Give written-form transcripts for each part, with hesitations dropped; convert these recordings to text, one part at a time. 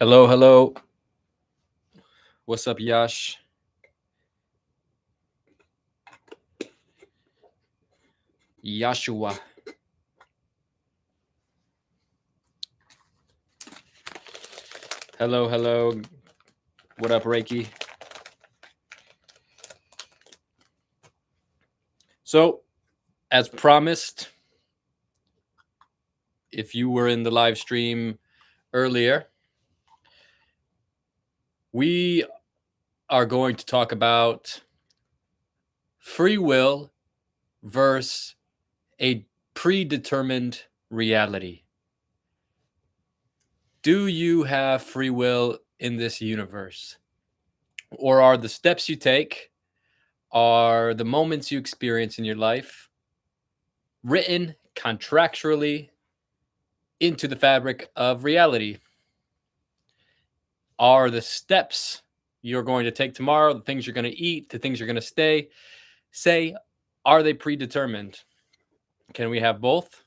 Hello, hello. What's up, Yash? Yashua. Hello, hello. What up, Reiki? So, as promised, if you were in the live stream earlier, we are going to talk about free will versus a predetermined reality. Do you have free will in this universe? Or are the steps you take, are the moments you experience in your life written contractually into the fabric of reality? Are the steps you're going to take tomorrow, the things you're going to eat, the things you're going to say, are they predetermined? Can we have both?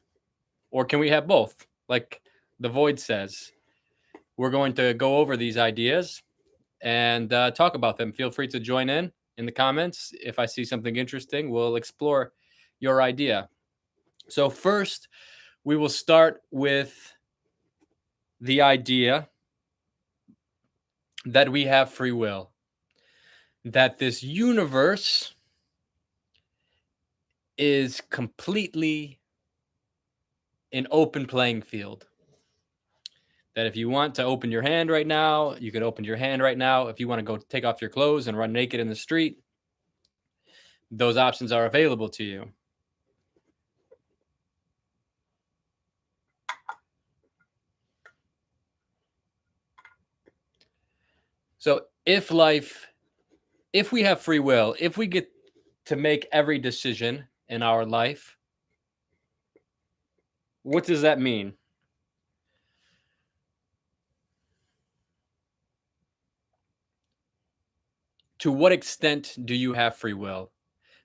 Or can we have both? Like the Void says, we're going to go over these ideas and talk about them. Feel free to join in the comments. If I see something interesting, we'll explore your idea. So, first, we will start with the idea that we have free will, that this universe is completely an open playing field. That if you want to open your hand right now, you can open your hand right now. If you want to go take off your clothes and run naked in the street, those options are available to you. So if we have free will, if we get to make every decision in our life, what does that mean? To what extent do you have free will?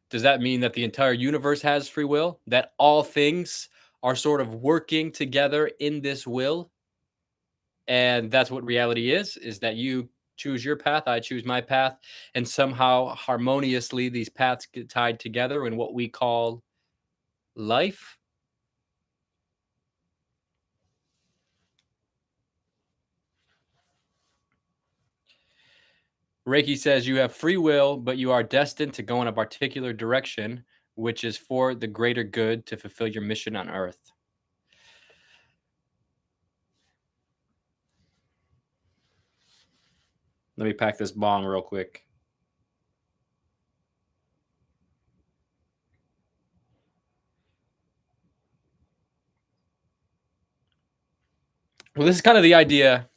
Does that mean that the entire universe has free will? That all things are sort of working together in this will? And that's what reality is that you choose your path, I choose my path, and somehow harmoniously these paths get tied together in what we call life? Reiki says you have free will, but you are destined to go in a particular direction, which is for the greater good to fulfill your mission on Earth. Let me pack this bong real quick. Well, this is kind of the idea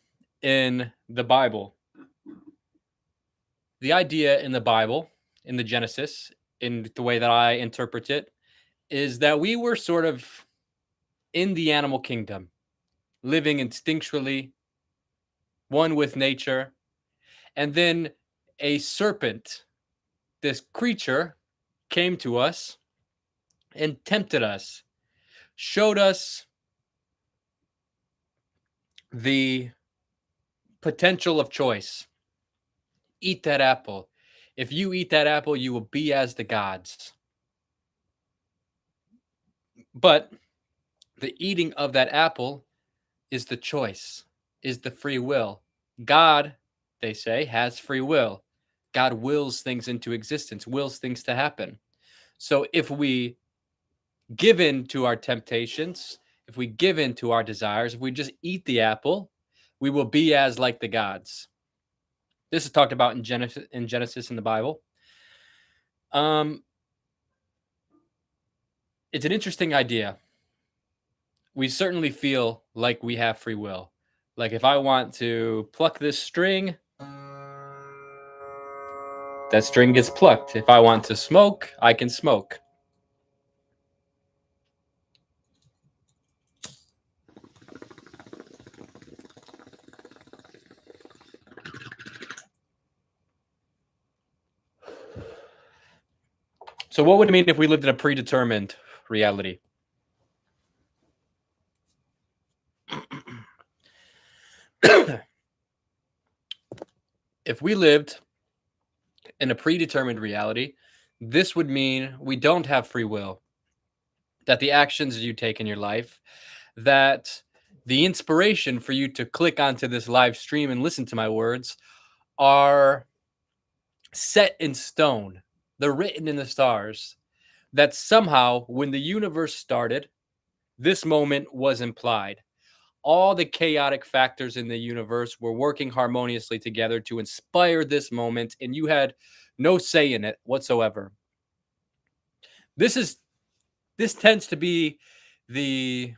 in the Bible. The idea in the Bible, in the Genesis, in the way that I interpret it, is that we were sort of in the animal kingdom, living instinctually, one with nature. And then a serpent, this creature, came to us and tempted us, showed us the potential of choice. Eat that apple. If you eat that apple, you will be as the gods. But the eating of that apple is the choice, is the free will. God, they say, has free will. God wills things into existence, wills things to happen. So if we give in to our temptations, if we give in to our desires, if we just eat the apple, we will be as like the gods. This is talked about in Genesis in the Bible. It's an interesting idea. We certainly feel like we have free will. Like if I want to pluck this string, that string gets plucked. If I want to smoke, I can smoke. So what would it mean if we lived in a predetermined reality? If we lived in a predetermined reality, this would mean we don't have free will, that the actions you take in your life, that the inspiration for you to click onto this live stream and listen to my words are set in stone. They're written in the stars. That somehow, when the universe started, this moment was implied. All the chaotic factors in the universe were working harmoniously together to inspire this moment, and you had no say in it whatsoever. This is this tends to be the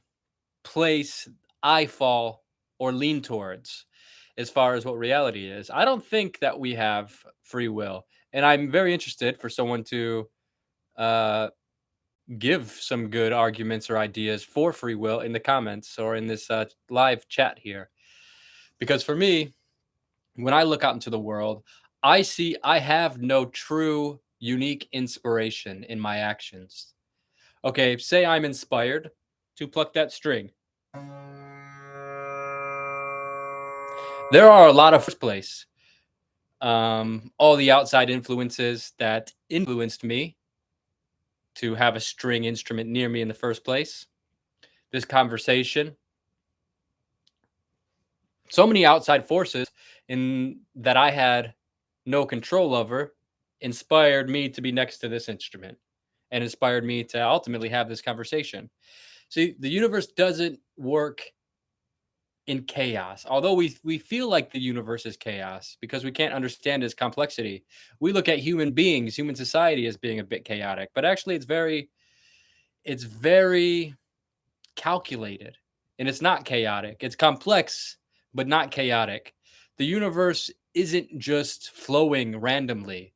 place I fall or lean towards as far as what reality is. I don't think that we have free will, and I'm very interested for someone to uh, give some good arguments or ideas for free will in the comments or in this live chat here. Because for me, when I look out into the world, I see I have no true unique inspiration in my actions. Okay, say I'm inspired to pluck that string. There are a lot of first place. All the outside influences that influenced me to have a string instrument near me in the first place. This conversation, so many outside forces in that I had no control over inspired me to be next to this instrument and inspired me to ultimately have this conversation. See, the universe doesn't work in chaos. Although we feel like the universe is chaos because we can't understand its complexity. We look at human beings, human society as being a bit chaotic, but actually it's very calculated and it's not chaotic. It's complex, but not chaotic. The universe isn't just flowing randomly.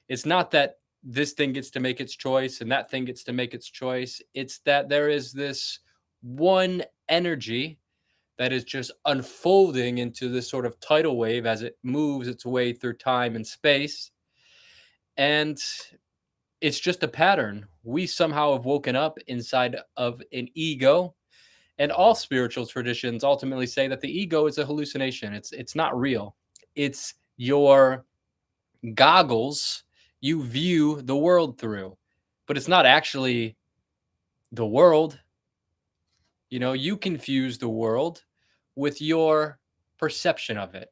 It's not that this thing gets to make its choice and that thing gets to make its choice. It's that there is this one energy that is just unfolding into this sort of tidal wave as it moves its way through time and space. And it's just a pattern. We somehow have woken up inside of an ego. And all spiritual traditions ultimately say that the ego is a hallucination. It's not real. It's your goggles you view the world through. But it's not actually the world. You know, you confuse the world with your perception of it.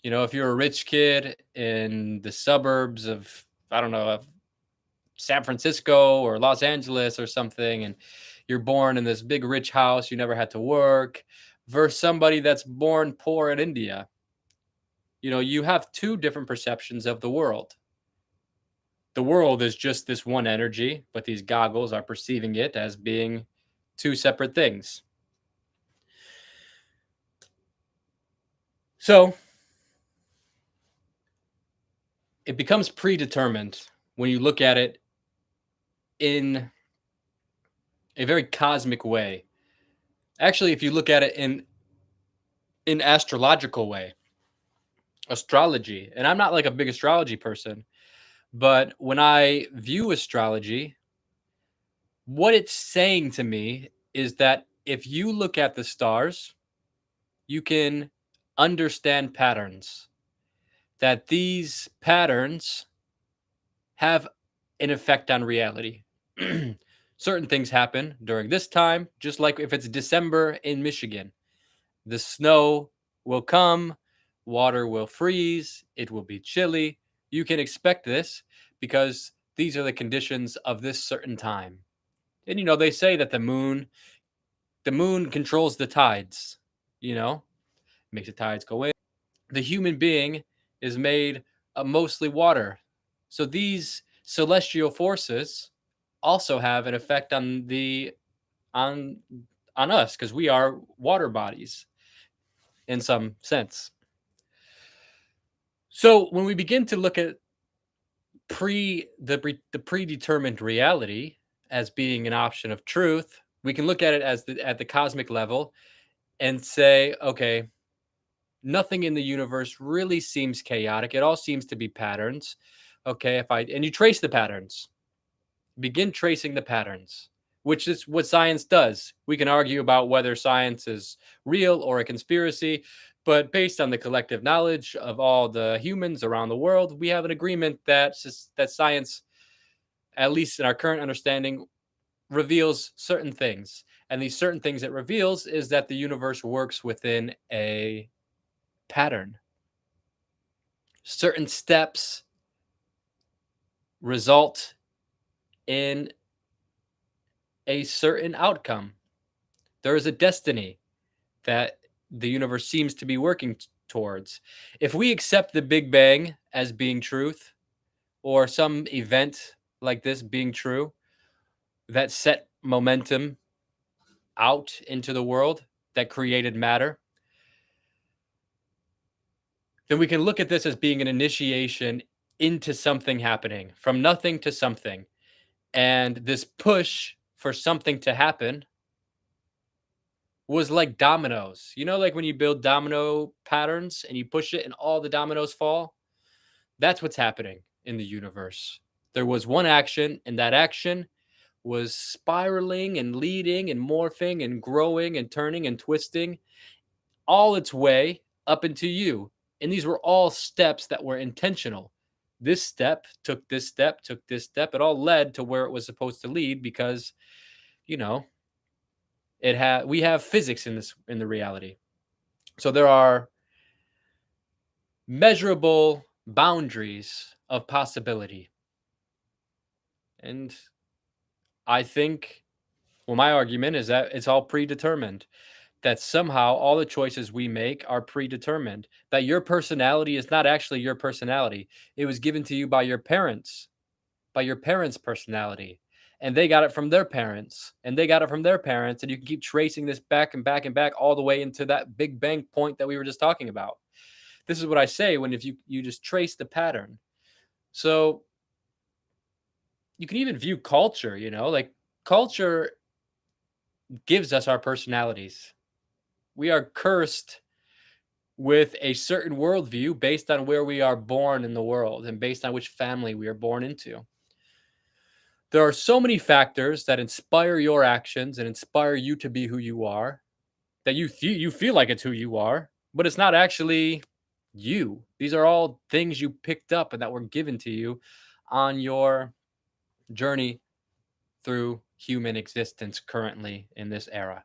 You know, if you're a rich kid in the suburbs of, I don't know, of San Francisco or Los Angeles or something, and you're born in this big rich house, you never had to work, versus somebody that's born poor in India. You know, you have two different perceptions of the world. The world is just this one energy, but these goggles are perceiving it as being two separate things. So it becomes predetermined when you look at it in a very cosmic way. Actually, if you look at it in astrological way, astrology, and I'm not like a big astrology person, but when I view astrology, what it's saying to me is that if you look at the stars, you can understand patterns, that these patterns have an effect on reality. Certain things happen during this time, just like if it's December in Michigan. The snow will come, water will freeze, it will be chilly. You can expect this because these are the conditions of this certain time. And you know, they say that the moon controls the tides, you know, makes the tides go in. The human being is made of mostly water. So these celestial forces also have an effect on on us because we are water bodies in some sense. So when we begin to look at the predetermined reality as being an option of truth, we can look at it as at the cosmic level and say, okay, nothing in the universe really seems chaotic. It all seems to be patterns. Okay, if I and you trace the patterns, begin tracing the patterns, which is what science does. We can argue about whether science is real or a conspiracy. But based on the collective knowledge of all the humans around the world, we have an agreement that that science, at least in our current understanding, reveals certain things. And these certain things it reveals is that the universe works within a pattern. Certain steps result in a certain outcome. There is a destiny that the universe seems to be working towards. If we accept the Big Bang as being truth, or some event like this being true that set momentum out into the world that created matter, then we can look at this as being an initiation into something happening, from nothing to something. And this push for something to happen was like dominoes. You know, like when you build domino patterns and you push it and all the dominoes fall? That's what's happening in the universe. There was one action, and that action was spiraling and leading and morphing and growing and turning and twisting all its way up into you. And these were all steps that were intentional. This step took this step, took this step. It all led to where it was supposed to lead because, you know, we have physics in the reality. So there are measurable boundaries of possibility. And I think, well, my argument is that it's all predetermined, that somehow all the choices we make are predetermined, that your personality is not actually your personality. It was given to you by your parents' personality. And they got it from their parents, and they got it from their parents. And you can keep tracing this back and back and back all the way into that Big Bang point that we were just talking about. This is what I say when if you just trace the pattern. So you can even view culture, like culture gives us our personalities. We are cursed with a certain worldview based on where we are born in the world and based on which family we are born into. There are so many factors that inspire your actions and inspire you to be who you are, that you feel like it's who you are, but it's not actually you. These are all things you picked up and that were given to you on your journey through human existence currently in this era.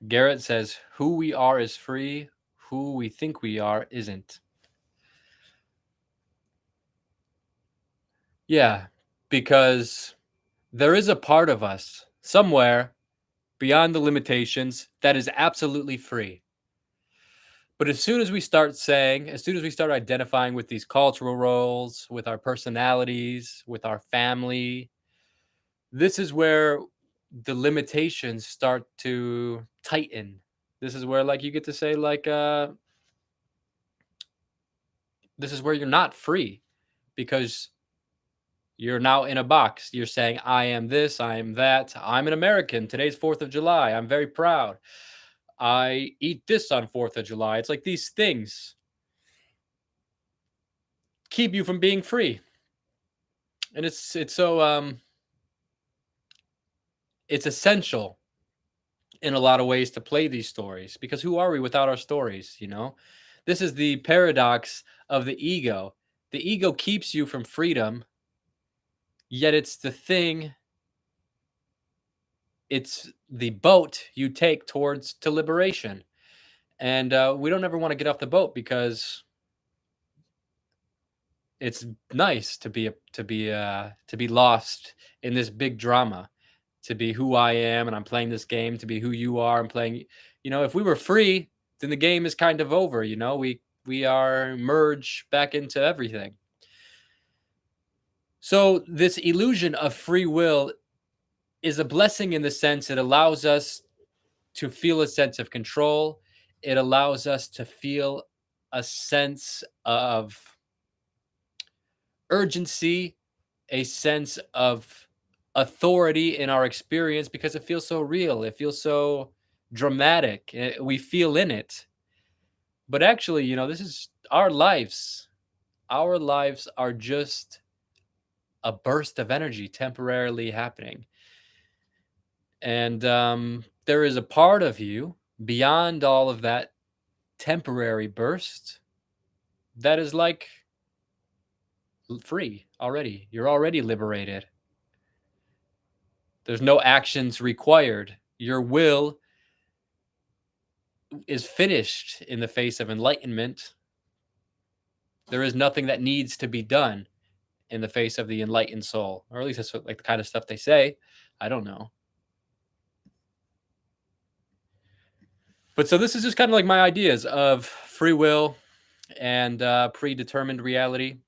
Garrett says, who we are is free, who we think we are isn't. Yeah, because there is a part of us somewhere beyond the limitations that is absolutely free. But as soon as we start identifying with these cultural roles, with our personalities, with our family, this is where the limitations start to tighten. This is where, like, you get to say, like, this is where you're not free because you're now in a box. You're saying, I am this, I am that. I'm an American. Today's 4th of July. I'm very proud. I eat this on 4th of July. It's like these things keep you from being free. And it's so it's essential in a lot of ways to play these stories, because who are we without our stories, This is the paradox of the ego. The ego keeps you from freedom, yet it's the boat you take towards to liberation. And we don't ever want to get off the boat because it's nice to be lost in this big drama, to be who I am and I'm playing this game, to be who you are and playing. If we were free, then the game is kind of over. We are merged back into everything. So this illusion of free will is a blessing in the sense it allows us to feel a sense of control. It allows us to feel a sense of urgency, a sense of authority in our experience because it feels so real. It feels so dramatic. We feel in it. But actually, this is our lives. Our lives are just a burst of energy temporarily happening. And there is a part of you beyond all of that temporary burst that is like free already. You're already liberated. There's no actions required. Your will is finished in the face of enlightenment. There is nothing that needs to be done in the face of the enlightened soul, or at least that's what, like the kind of stuff they say. I don't know. But so this is just kind of like my ideas of free will and predetermined reality.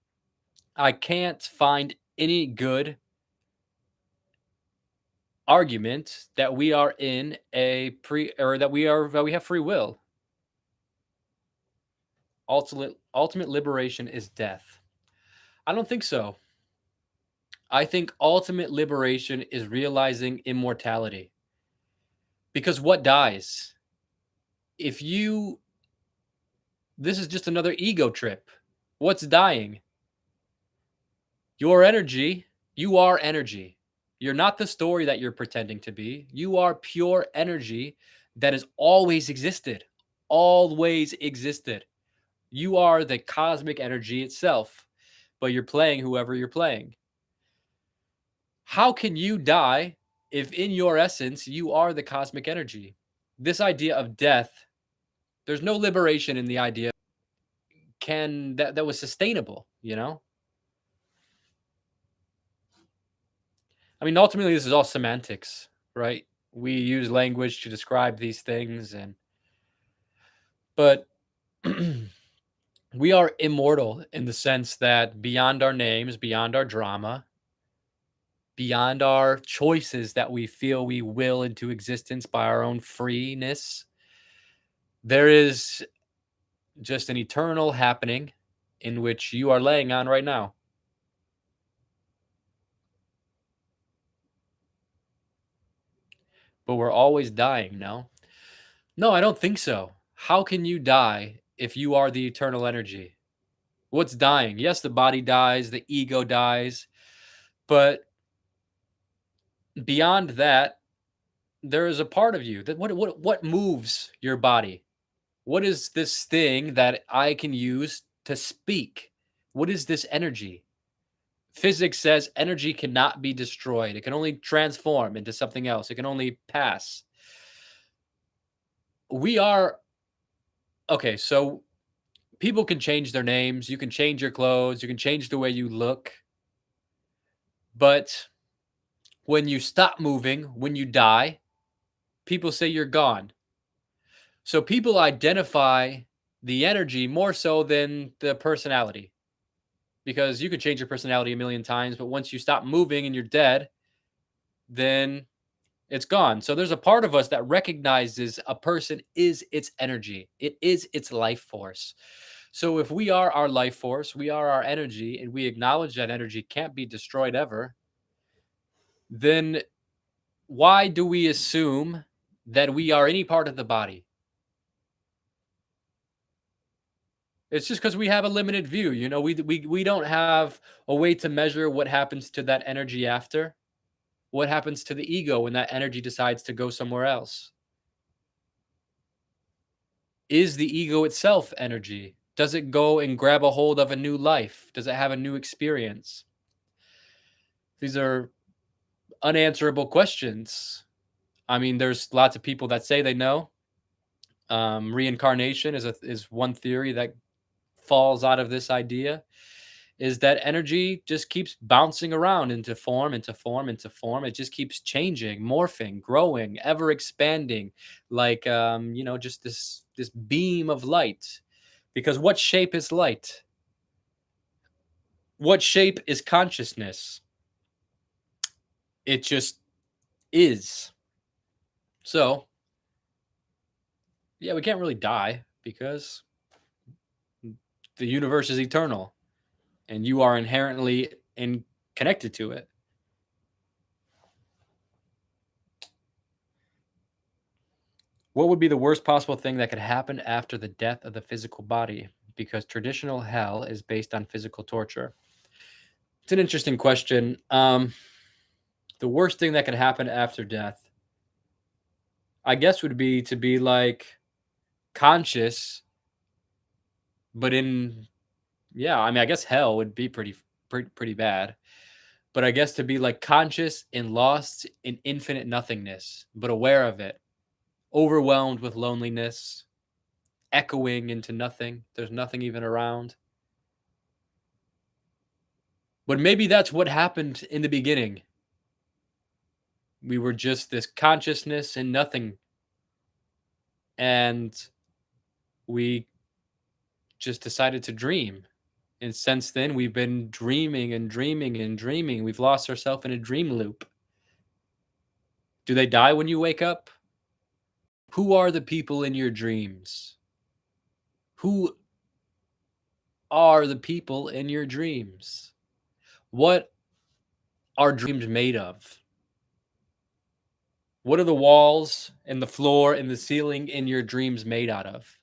I can't find any good argument that we are in a pre or that we have free will. Ultimate liberation is death. I don't think so. I think ultimate liberation is realizing immortality. Because what dies? If you This is just another ego trip. What's dying? Your energy. You are energy. You're not the story that you're pretending to be. You are pure energy that has always existed. Always existed. You are the cosmic energy itself, but you're playing whoever you're playing. How can you die if in your essence you are the cosmic energy? This idea of death, there's no liberation in the idea that was sustainable, you know? I mean, ultimately this is all semantics, right? We use language to describe these things but we are immortal in the sense that beyond our names, beyond our drama, beyond our choices that we feel we will into existence by our own freeness, there is just an eternal happening in which you are laying on right now. But we're always dying, no? No, I don't think so. How can you die if you are the eternal energy? What's dying? Yes, the body dies, the ego dies, but beyond that, there is a part of you that what moves your body? What is this thing that I can use to speak? What is this energy? Physics says energy cannot be destroyed. It can only transform into something else. It can only pass. We are okay, so people can change their names, you can change your clothes, you can change the way you look. But when you stop moving, when you die, people say you're gone. So people identify the energy more so than the personality. Because you could change your personality a million times, but once you stop moving and you're dead, then it's gone. So there's a part of us that recognizes a person is its energy. It is its life force. So if we are our life force, we are our energy, and we acknowledge that energy can't be destroyed ever, then why do we assume that we are any part of the body? It's just because we have a limited view. You know, we don't have a way to measure what happens to that energy after. What happens to the ego when that energy decides to go somewhere else? Is the ego itself energy? Does it go and grab a hold of a new life? Does it have a new experience? These are unanswerable questions. I mean, there's lots of people that say they know. Reincarnation is one theory that falls out of this idea. Is that energy just keeps bouncing around into form, into form, into form. It just keeps changing, morphing, growing, ever expanding, like just this beam of light. Because what shape is light? What shape is consciousness? It just is. So, yeah, we can't really die because the universe is eternal and you are inherently connected to it. What would be the worst possible thing that could happen after the death of the physical body? Because traditional hell is based on physical torture. It's an interesting question. The worst thing that could happen after death, I guess, would be to be like conscious, but in yeah, I mean, I guess hell would be pretty bad. But I guess to be like conscious and lost in infinite nothingness, but aware of it, overwhelmed with loneliness, echoing into nothing. There's nothing even around. But maybe that's what happened in the beginning. We were just this consciousness and nothing. And we just decided to dream. And since then, we've been dreaming and dreaming and dreaming. We've lost ourselves in a dream loop. Do they die when you wake up? Who are the people in your dreams? Who are the people in your dreams? What are dreams made of? What are the walls and the floor and the ceiling in your dreams made out of?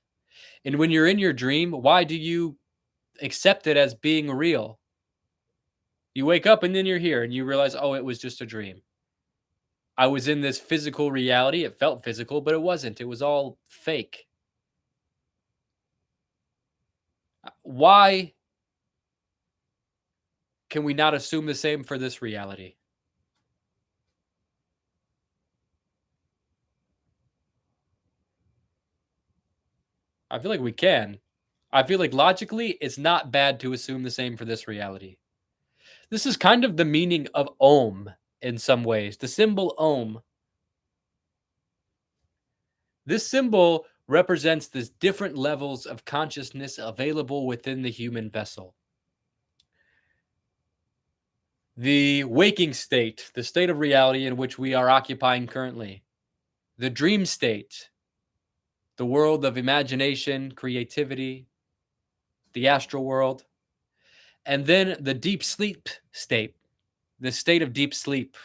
And when you're in your dream, why do you accept it as being real? You wake up and then you're here and you realize, oh, it was just a dream. I was in this physical reality. It felt physical, but it wasn't. It was all fake. Why can we not assume the same for this reality? I feel like we can. I feel like logically, it's not bad to assume the same for this reality. This is kind of the meaning of Om in some ways. The symbol Om. This symbol represents the different levels of consciousness available within the human vessel. The waking state, the state of reality in which we are occupying currently. The dream state, the world of imagination, creativity, the astral world. And then the deep sleep state, the state of deep sleep,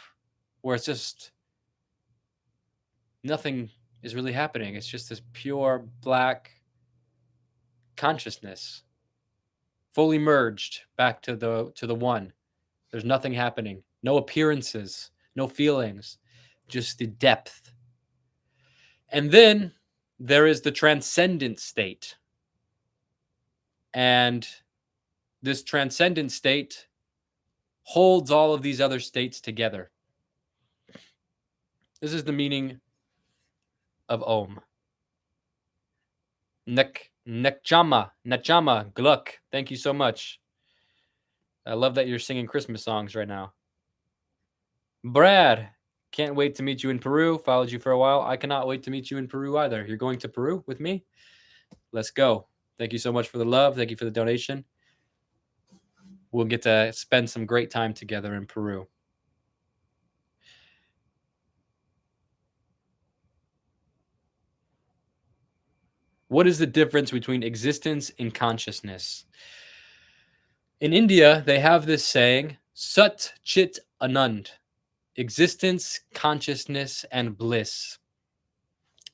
where it's just nothing is really happening. It's just this pure black consciousness, fully merged back to the one. There's nothing happening. No appearances, no feelings, just the depth. And then there is the transcendent state. And this transcendent state holds all of these other states together. This is the meaning of Om. Nekjama, Gluck. Thank you so much. I love that you're singing Christmas songs right now. Brad, can't wait to meet you in Peru. Followed you for a while. I cannot wait to meet you in Peru either. You're going to Peru with me? Let's go. Thank you so much for the love. Thank you for the donation. We'll get to spend some great time together in Peru. What is the difference between existence and consciousness? In India, they have this saying, Sat Chit Anand, existence, consciousness, and bliss.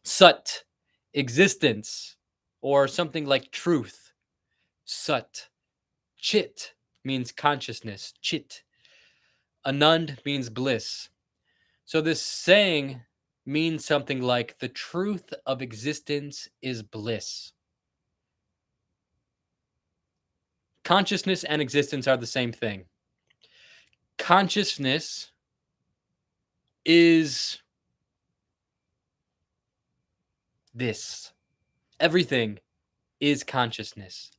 Sat, existence, or something like truth. Sat. Chit means consciousness. Chit. Anand means bliss. So this saying means something like the truth of existence is bliss. Consciousness and existence are the same thing. Consciousness is this. Everything is consciousness.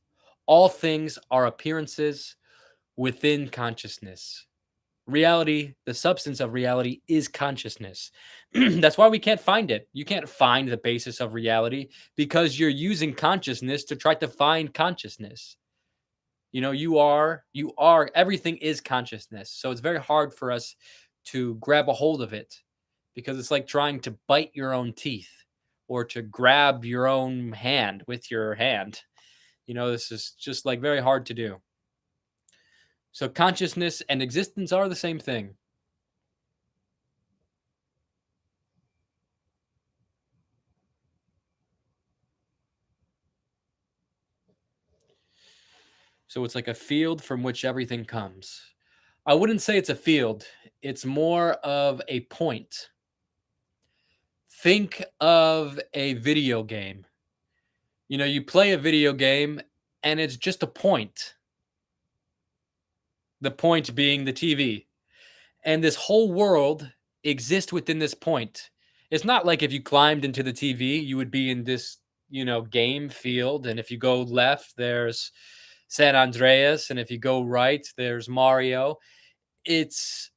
All things are appearances within consciousness. Reality, the substance of reality, is consciousness. That's why we can't find it. You can't find the basis of reality because you're using consciousness to try to find consciousness. You know, everything is consciousness. So it's very hard for us to grab a hold of it because it's like trying to bite your own teeth or to grab your own hand with your hand. You know, this is just like very hard to do. So consciousness and existence are the same thing. So it's like a field from which everything comes. I wouldn't say it's a field. It's more of a point. Think of a video game. You know, you play a video game and it's just a point. The point being the TV. And this whole world exists within this point. It's not like if you climbed into the TV, you would be in this, game field. And if you go left, there's San Andreas. And if you go right, there's Mario. It's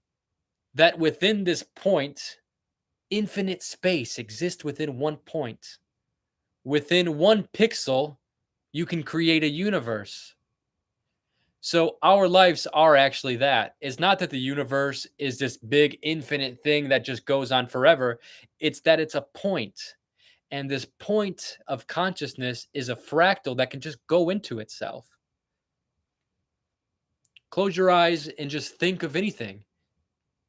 that within this point, infinite space exists within one point. Within one pixel, you can create a universe. So our lives are actually that. It's not that the universe is this big infinite thing that just goes on forever. It's that it's a point. And this point of consciousness is a fractal that can just go into itself. Close your eyes and just think of anything.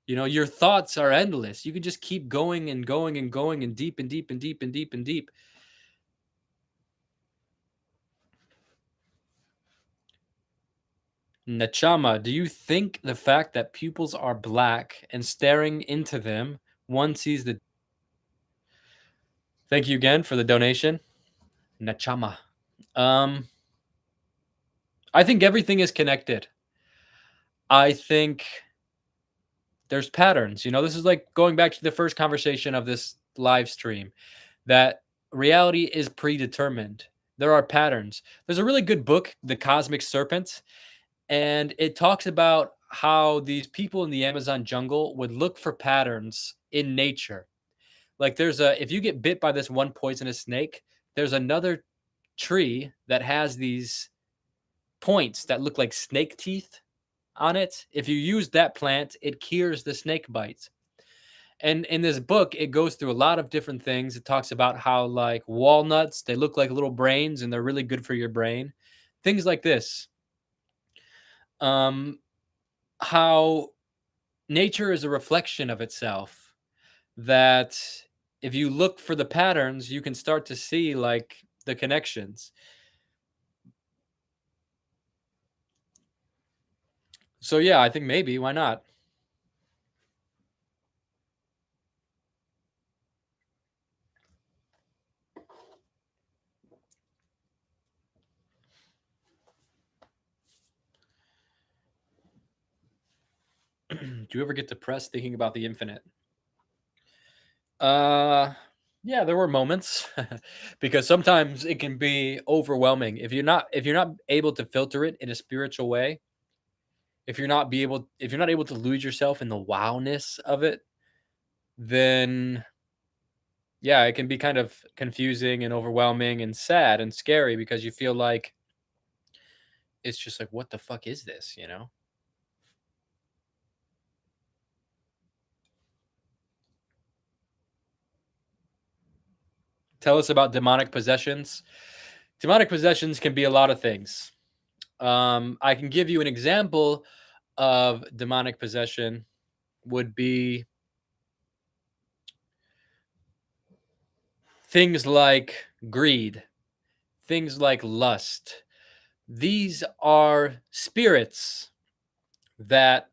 Your thoughts are endless. You can just keep going and going and going and deep and deep and deep and deep and deep. Nachama, do you think the fact that pupils are black and staring into them, one sees the. Thank you again for the donation. Nachama. Um, I think everything is connected. I think there's patterns. This is like going back to the first conversation of this live stream, that reality is predetermined. There are patterns. There's a really good book, The Cosmic Serpent, and it talks about how these people in the Amazon jungle would look for patterns in nature. Like if you get bit by this one poisonous snake, there's another tree that has these points that look like snake teeth on it. If you use that plant, it cures the snake bites. And in this book, it goes through a lot of different things. It talks about how, like, walnuts, they look like little brains and they're really good for your brain. Things like this. How nature is a reflection of itself. That if you look for the patterns, you can start to see, like, the connections. So yeah, I think maybe, why not? Do you ever get depressed thinking about the infinite? Uh, yeah, there were moments because sometimes it can be overwhelming if you're not able to filter it in a spiritual way. If you're not able to lose yourself in the wowness of it, then yeah, it can be kind of confusing and overwhelming and sad and scary because you feel like it's just like, what the fuck is this? Tell us about demonic possessions. Demonic possessions can be a lot of things. I can give you an example of demonic possession would be things like greed, things like lust. These are spirits that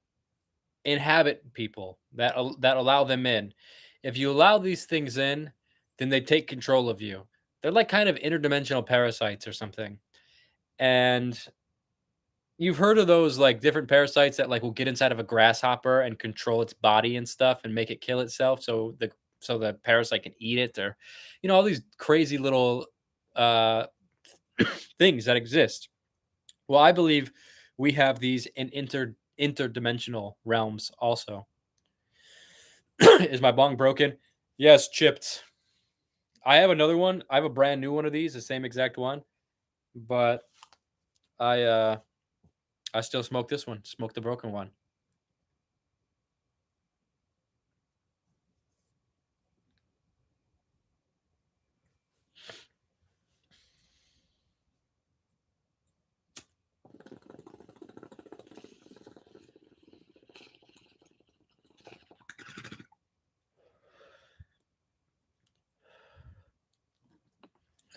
inhabit people, that allow them in. If you allow these things in, then they take control of you. They're like kind of interdimensional parasites or something. And you've heard of those, like, different parasites that, like, will get inside of a grasshopper and control its body and stuff and make it kill itself so the parasite can eat it, or all these crazy little uh things that exist. Well, I believe we have these in interdimensional realms also. Is my bong broken? Yes, chipped. I have another one. I have a brand new one of these, the same exact one, but I I still smoke this one. Smoke the broken one.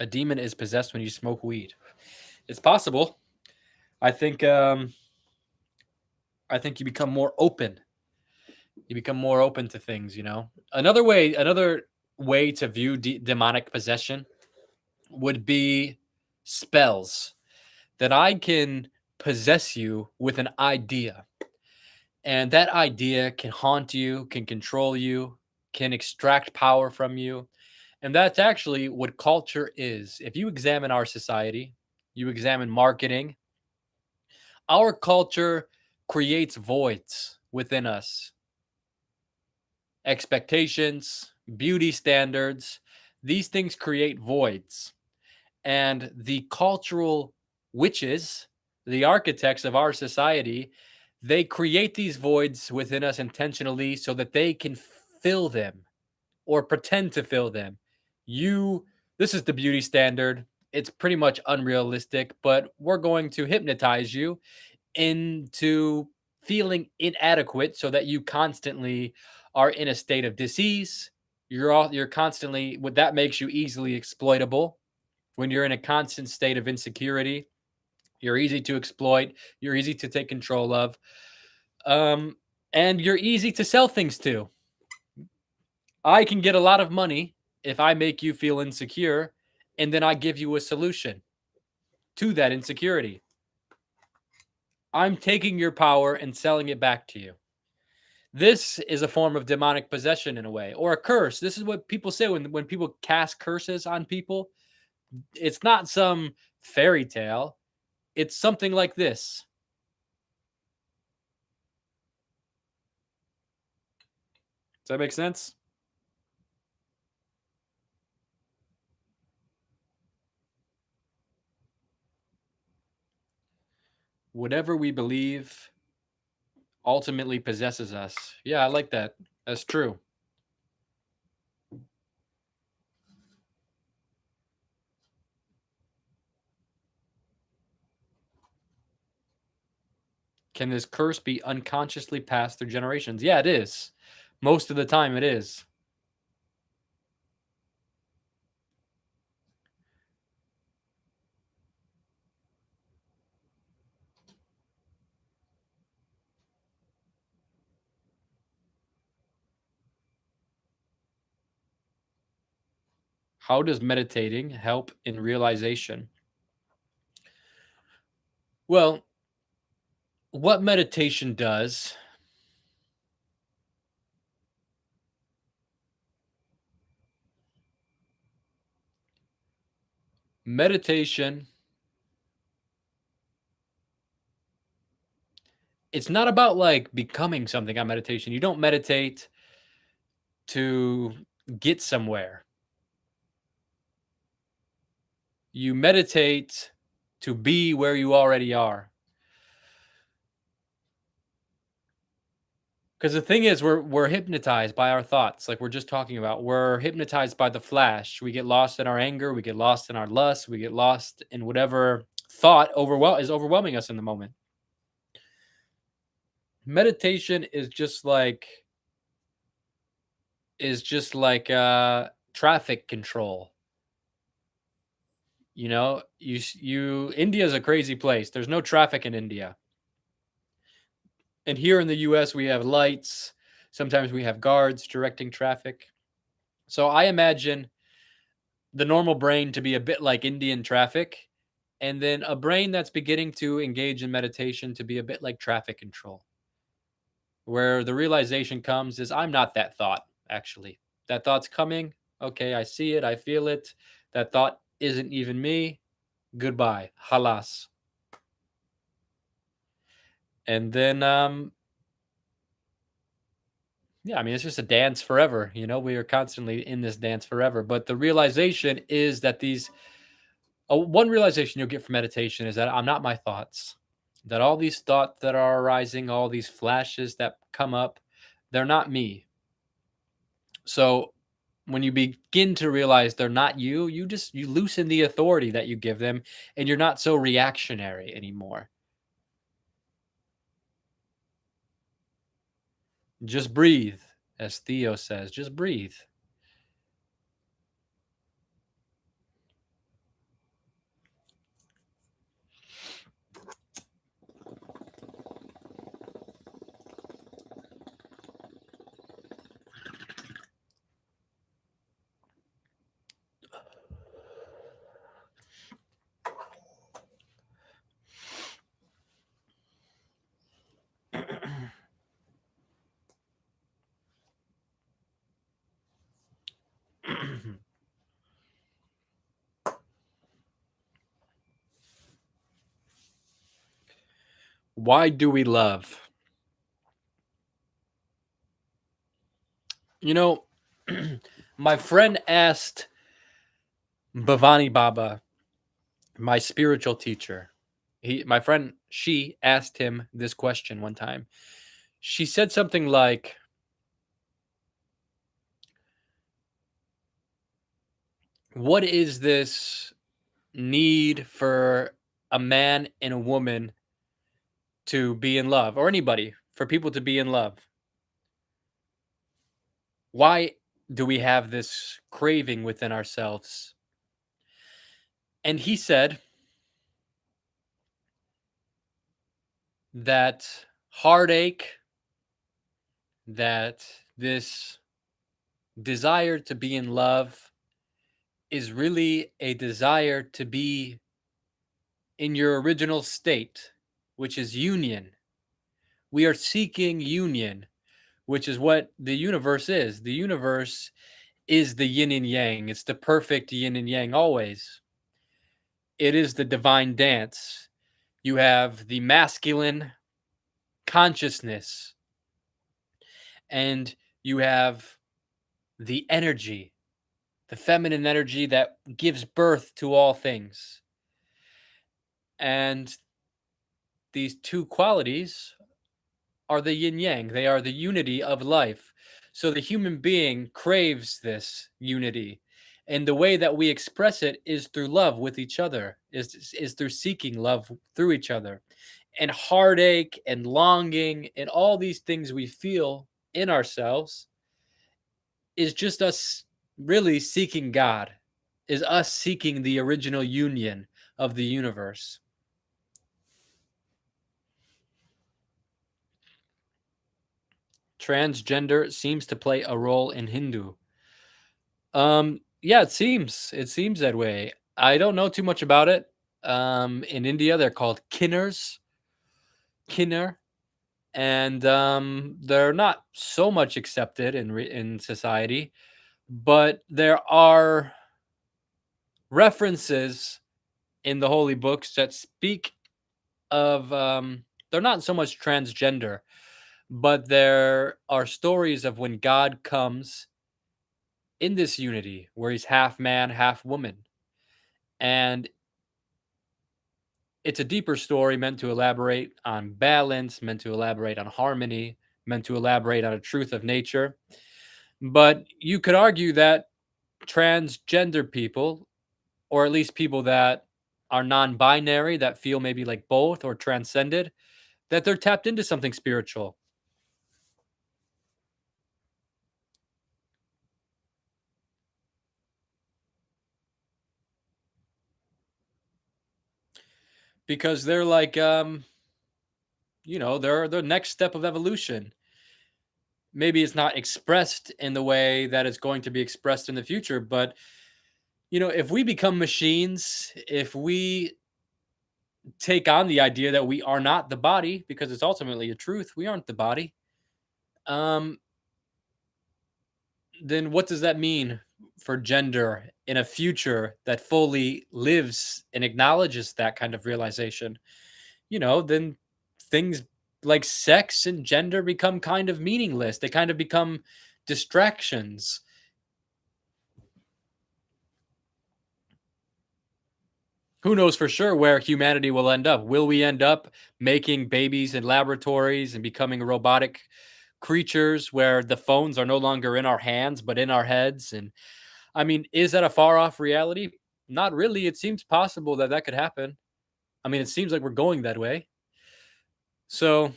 A demon is possessed when you smoke weed. It's possible. I think I think you become more open. You become more open to things, you know. Another way to view demonic possession would be spells, that I can possess you with an idea. And that idea can haunt you, can control you, can extract power from you. And that's actually what culture is. If you examine our society, you examine marketing, our culture creates voids within us. Expectations, beauty standards, these things create voids. And the cultural witches, the architects of our society, they create these voids within us intentionally so that they can fill them or pretend to fill them. You, this is the beauty standard. It's pretty much unrealistic, but we're going to hypnotize you into feeling inadequate so that you constantly are in a state of disease. You're constantly, what that makes you easily exploitable. When you're in a constant state of insecurity, you're easy to exploit, you're easy to take control of, um, and you're easy to sell things to. I can get a lot of money if I make you feel insecure, and then I give you a solution to that insecurity. I'm taking your power and selling it back to you. This is a form of demonic possession in a way, or a curse. This is what people say when people cast curses on people. It's not some fairy tale. It's something like this. Does that make sense? Whatever we believe ultimately possesses us. Yeah, I like that. That's true. Can this curse be unconsciously passed through generations? Yeah, it is. Most of the time, it is. How does meditating help in realization? Well, what meditation does, meditation, it's not about like becoming something on meditation. You don't meditate to get somewhere. You meditate to be where you already are. Because the thing is, we're hypnotized by our thoughts, like we're just talking about. We're hypnotized by the flash. We get lost in our anger. We get lost in our lust. We get lost in whatever thought is overwhelming us in the moment. Meditation is just like traffic control. You know, India is a crazy place. There's no traffic in India, and here in the U.S. we have lights. Sometimes we have guards directing traffic. So I imagine the normal brain to be a bit like Indian traffic, and then a brain that's beginning to engage in meditation to be a bit like traffic control, where the realization comes is I'm not that thought, actually. That thought's coming. Okay, I see it, I feel it. That thought isn't even me. Goodbye. Halas. And then yeah, I mean it's just a dance forever, you know, we are constantly in this dance forever. But the realization is that one realization you'll get from meditation is that I'm not my thoughts. That all these thoughts that are arising, all these flashes that come up, they're not me. So when you begin to realize they're not you, you loosen the authority that you give them, and you're not so reactionary anymore. Just breathe, as Theo says, just breathe. Why do we love? You know, my friend asked Bhavani Baba, my spiritual teacher. My friend, she asked him this question one time. She said something like, "What is this need for a man and a woman to be in love, or anybody, for people to be in love? Why do we have this craving within ourselves?" And he said that heartache, that this desire to be in love is really a desire to be in your original state, which is union. We are seeking union, which is what the universe is. The universe is the yin and yang. It's the perfect yin and yang always. It is the divine dance. You have the masculine consciousness, and you have the energy, the feminine energy that gives birth to all things. And these two qualities are the yin yang, they are the unity of life. So the human being craves this unity. And the way that we express it is through love with each other, is through seeking love through each other. And heartache and longing and all these things we feel in ourselves is just us really seeking God, is us seeking the original union of the universe. Transgender seems to play a role in Hindu. Yeah, it seems that way. I don't know too much about it. In India, they're called kinner, and they're not so much accepted in society. But there are references in the holy books that speak of they're not so much transgender, but there are stories of when God comes in this unity where he's half man, half woman. And it's a deeper story meant to elaborate on balance, meant to elaborate on harmony, meant to elaborate on a truth of nature. But you could argue that transgender people, or at least people that are non binary, that feel maybe like both or transcended, that they're tapped into something spiritual. Because they're like, they're the next step of evolution. Maybe it's not expressed in the way that it's going to be expressed in the future, but if we become machines, if we take on the idea that we are not the body, because it's ultimately a truth, we aren't the body, um, then what does that mean for gender in a future that fully lives and acknowledges that kind of realization? Then things like sex and gender become kind of meaningless. They kind of become distractions. Who knows for sure where humanity will end up? Will we end up making babies in laboratories and becoming robotic creatures where the phones are no longer in our hands but in our heads? And I mean, is that a far off reality? Not really. It seems possible that that could happen. I mean, it seems like we're going that way. So,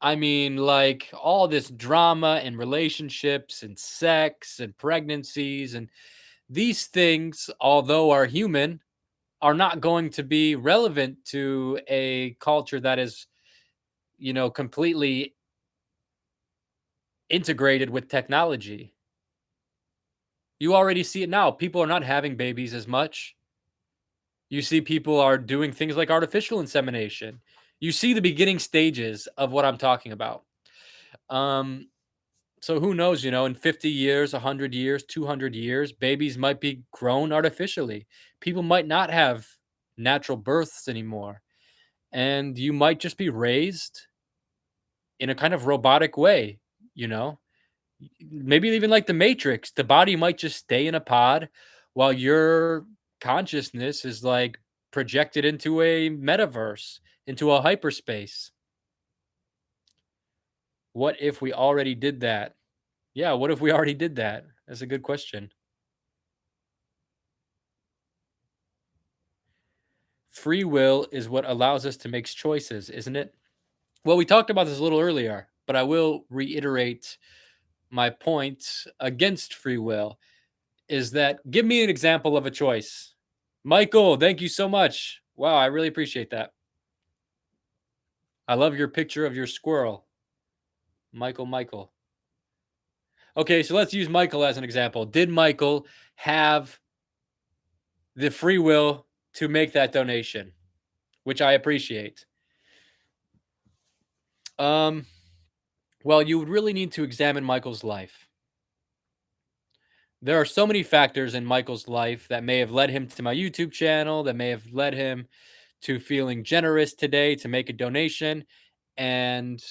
I mean, like all this drama and relationships and sex and pregnancies and these things, although are human, are not going to be relevant to a culture that is, completely integrated with technology. You already see it now. People are not having babies as much. You see people are doing things like artificial insemination. You see the beginning stages of what I'm talking about. Um, So who knows, in 50 years, 100 years, 200 years, babies might be grown artificially. People might not have natural births anymore. And you might just be raised in a kind of robotic way, you know? Maybe even like the Matrix. The body might just stay in a pod while your consciousness is like projected into a metaverse, into a hyperspace. What if we already did that? Yeah, what if we already did that? That's a good question. Free will is what allows us to make choices, isn't it? Well, we talked about this a little earlier, but I will reiterate my point against free will is that give me an example of a choice. Michael, thank you so much. Wow, I really appreciate that. I love your picture of your squirrel. Michael. Okay, so let's use Michael as an example. Did Michael have the free will to make that donation, which I appreciate? Um, well, you would really need to examine Michael's life. There are so many factors in Michael's life that may have led him to my YouTube channel, that may have led him to feeling generous today to make a donation. And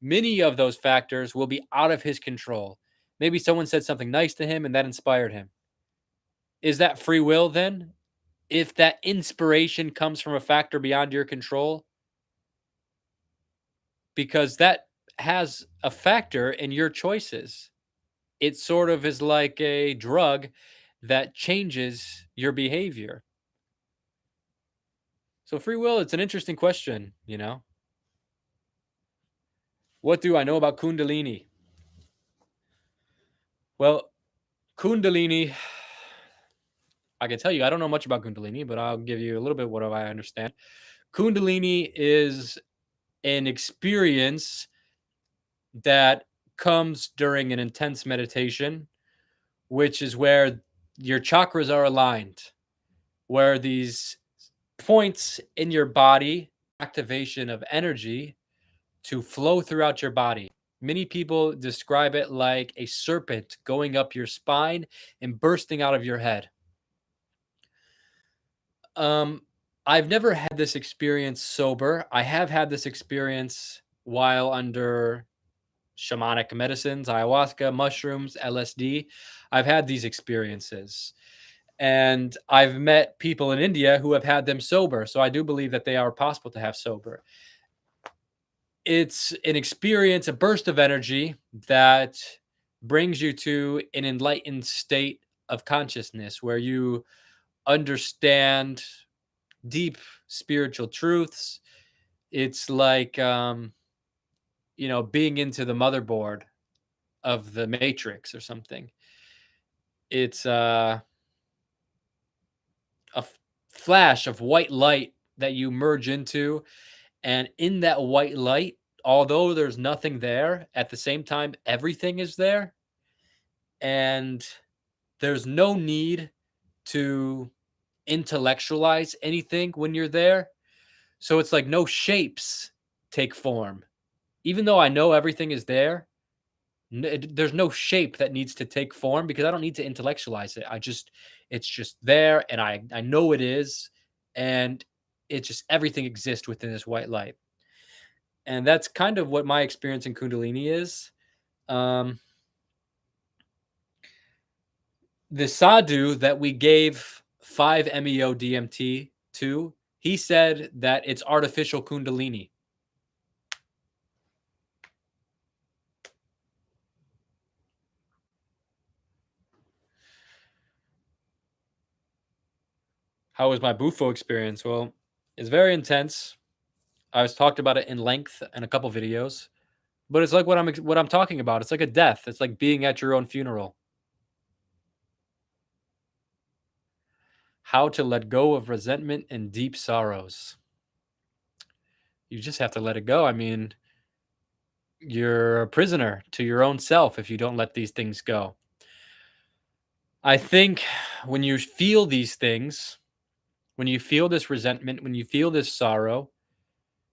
many of those factors will be out of his control. Maybe someone said something nice to him and that inspired him. Is that free will then? If that inspiration comes from a factor beyond your control, because that has a factor in your choices. It sort of is like a drug that changes your behavior. So free will, it's an interesting question. What do I know about Kundalini? Well, Kundalini, I can tell you, I don't know much about Kundalini, but I'll give you a little bit what I understand. Kundalini is an experience that comes during an intense meditation, which is where your chakras are aligned, where these points in your body, activation of energy to flow throughout your body. Many people describe it like a serpent going up your spine and bursting out of your head. Um, I've never had this experience sober. I have had this experience while under shamanic medicines, ayahuasca, mushrooms, LSD. I've had these experiences. And I've met people in India who have had them sober. So I do believe that they are possible to have sober. It's an experience, a burst of energy that brings you to an enlightened state of consciousness where you understand deep spiritual truths. It's like, being into the motherboard of the Matrix or something. It's flash of white light that you merge into. And in that white light, although there's nothing there, at the same time, everything is there. And there's no need to intellectualize anything when you're there. So it's like no shapes take form. Even though I know everything is there, there's no shape that needs to take form because I don't need to intellectualize it. It's just there and I know it is. And it's just everything exists within this white light. And that's kind of what my experience in Kundalini is. Um, the sadhu that we gave 5-MeO DMT to, he said that it's artificial Kundalini. How was my Bufo experience? Well, it's very intense. I was talked about it in length in a couple videos, but it's like what I'm talking about. It's like a death. It's like being at your own funeral. How to let go of resentment and deep sorrows. You just have to let it go. I mean, you're a prisoner to your own self if you don't let these things go. I think when you feel these things, when you feel this resentment, when you feel this sorrow,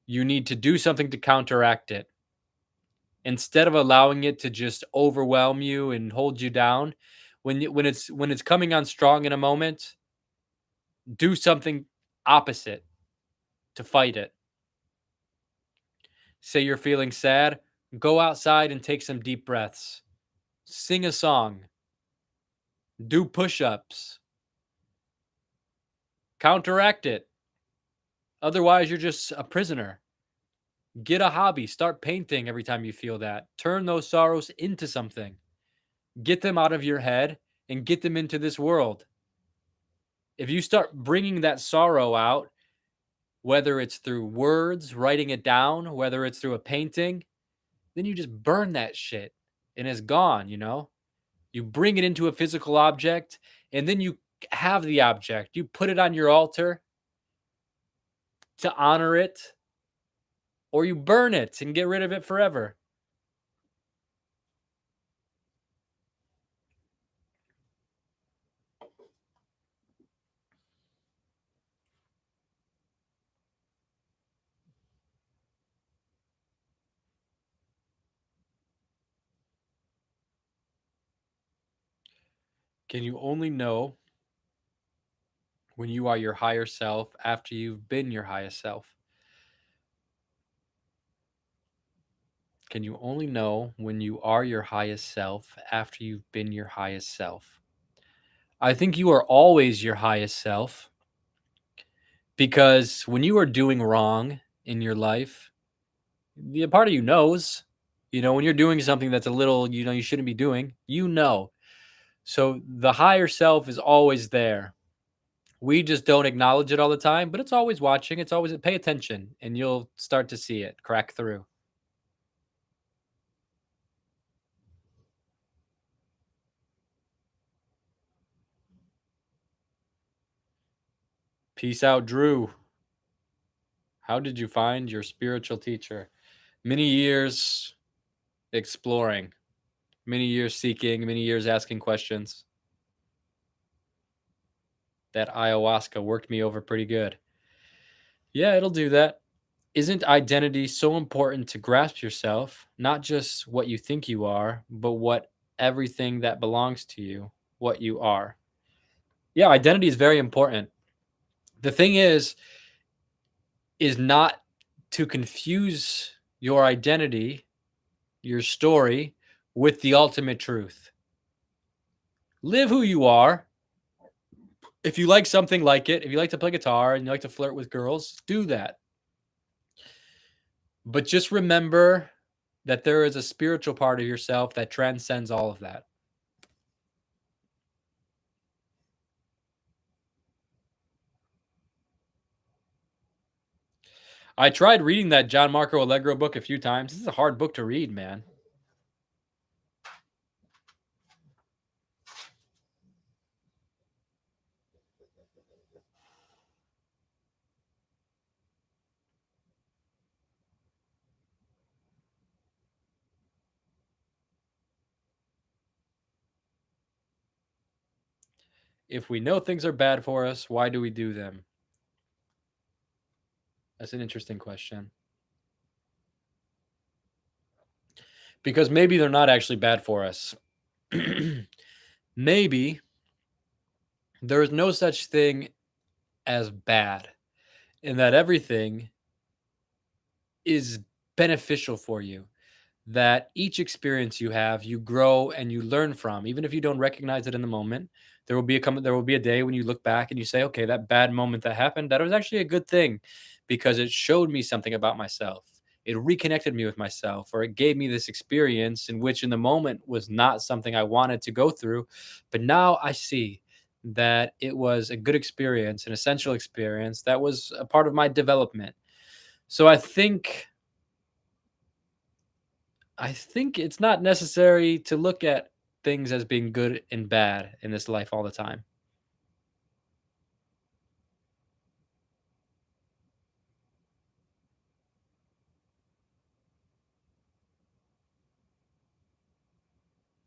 you need to do something to counteract it. instead of allowing it to just overwhelm you and hold you down, when it's coming on strong in a moment, do something opposite to fight it. Say you're feeling sad, go outside and take some deep breaths. Sing a song, do push-ups, counteract it. Otherwise, you're just a prisoner. Get a hobby, start painting every time you feel that. Turn those sorrows into something. Get them out of your head and get them into this world. If you start bringing that sorrow out, whether it's through words, writing it down, whether it's through a painting, then you just burn that shit and it's gone, you know? You bring it into a physical object and then you have the object. You put it on your altar to honor it, or you burn it and get rid of it forever. Can you only know when you are your higher self after you've been your highest self? Can you only know when you are your highest self after you've been your highest self? I think you are always your highest self because when you are doing wrong in your life, the part of you knows, when you're doing something that's a little, you shouldn't be doing, you know. So the higher self is always there. We just don't acknowledge it all the time, but it's always watching. It's always pay attention and you'll start to see it crack through. Peace out, Drew. How did you find your spiritual teacher? Many years exploring, many years seeking, many years asking questions. That ayahuasca worked me over pretty good. Yeah, it'll do that. Isn't identity so important to grasp yourself, not just what you think you are, but what everything that belongs to you, what you are? Yeah, identity is very important. The thing is not to confuse your identity, your story, with the ultimate truth. Live who you are. If you like something, like it. If you like to play guitar and you like to flirt with girls, do that. But just remember that there is a spiritual part of yourself that transcends all of that. I tried reading that John Marco Allegro book a few times. This is a hard book to read, man. If we know things are bad for us, why do we do them? That's an interesting question. Because maybe they're not actually bad for us. Maybe there is no such thing as bad, and that everything is beneficial for you. That each experience you have, you grow and you learn from, even if you don't recognize it in the moment. There will be a day when you look back and you say, okay, that bad moment that happened, that was actually a good thing because it showed me something about myself. It reconnected me with myself, or it gave me this experience in which in the moment was not something I wanted to go through. But now I see that it was a good experience, an essential experience that was a part of my development. So I think it's not necessary to look at things as being good and bad in this life all the time.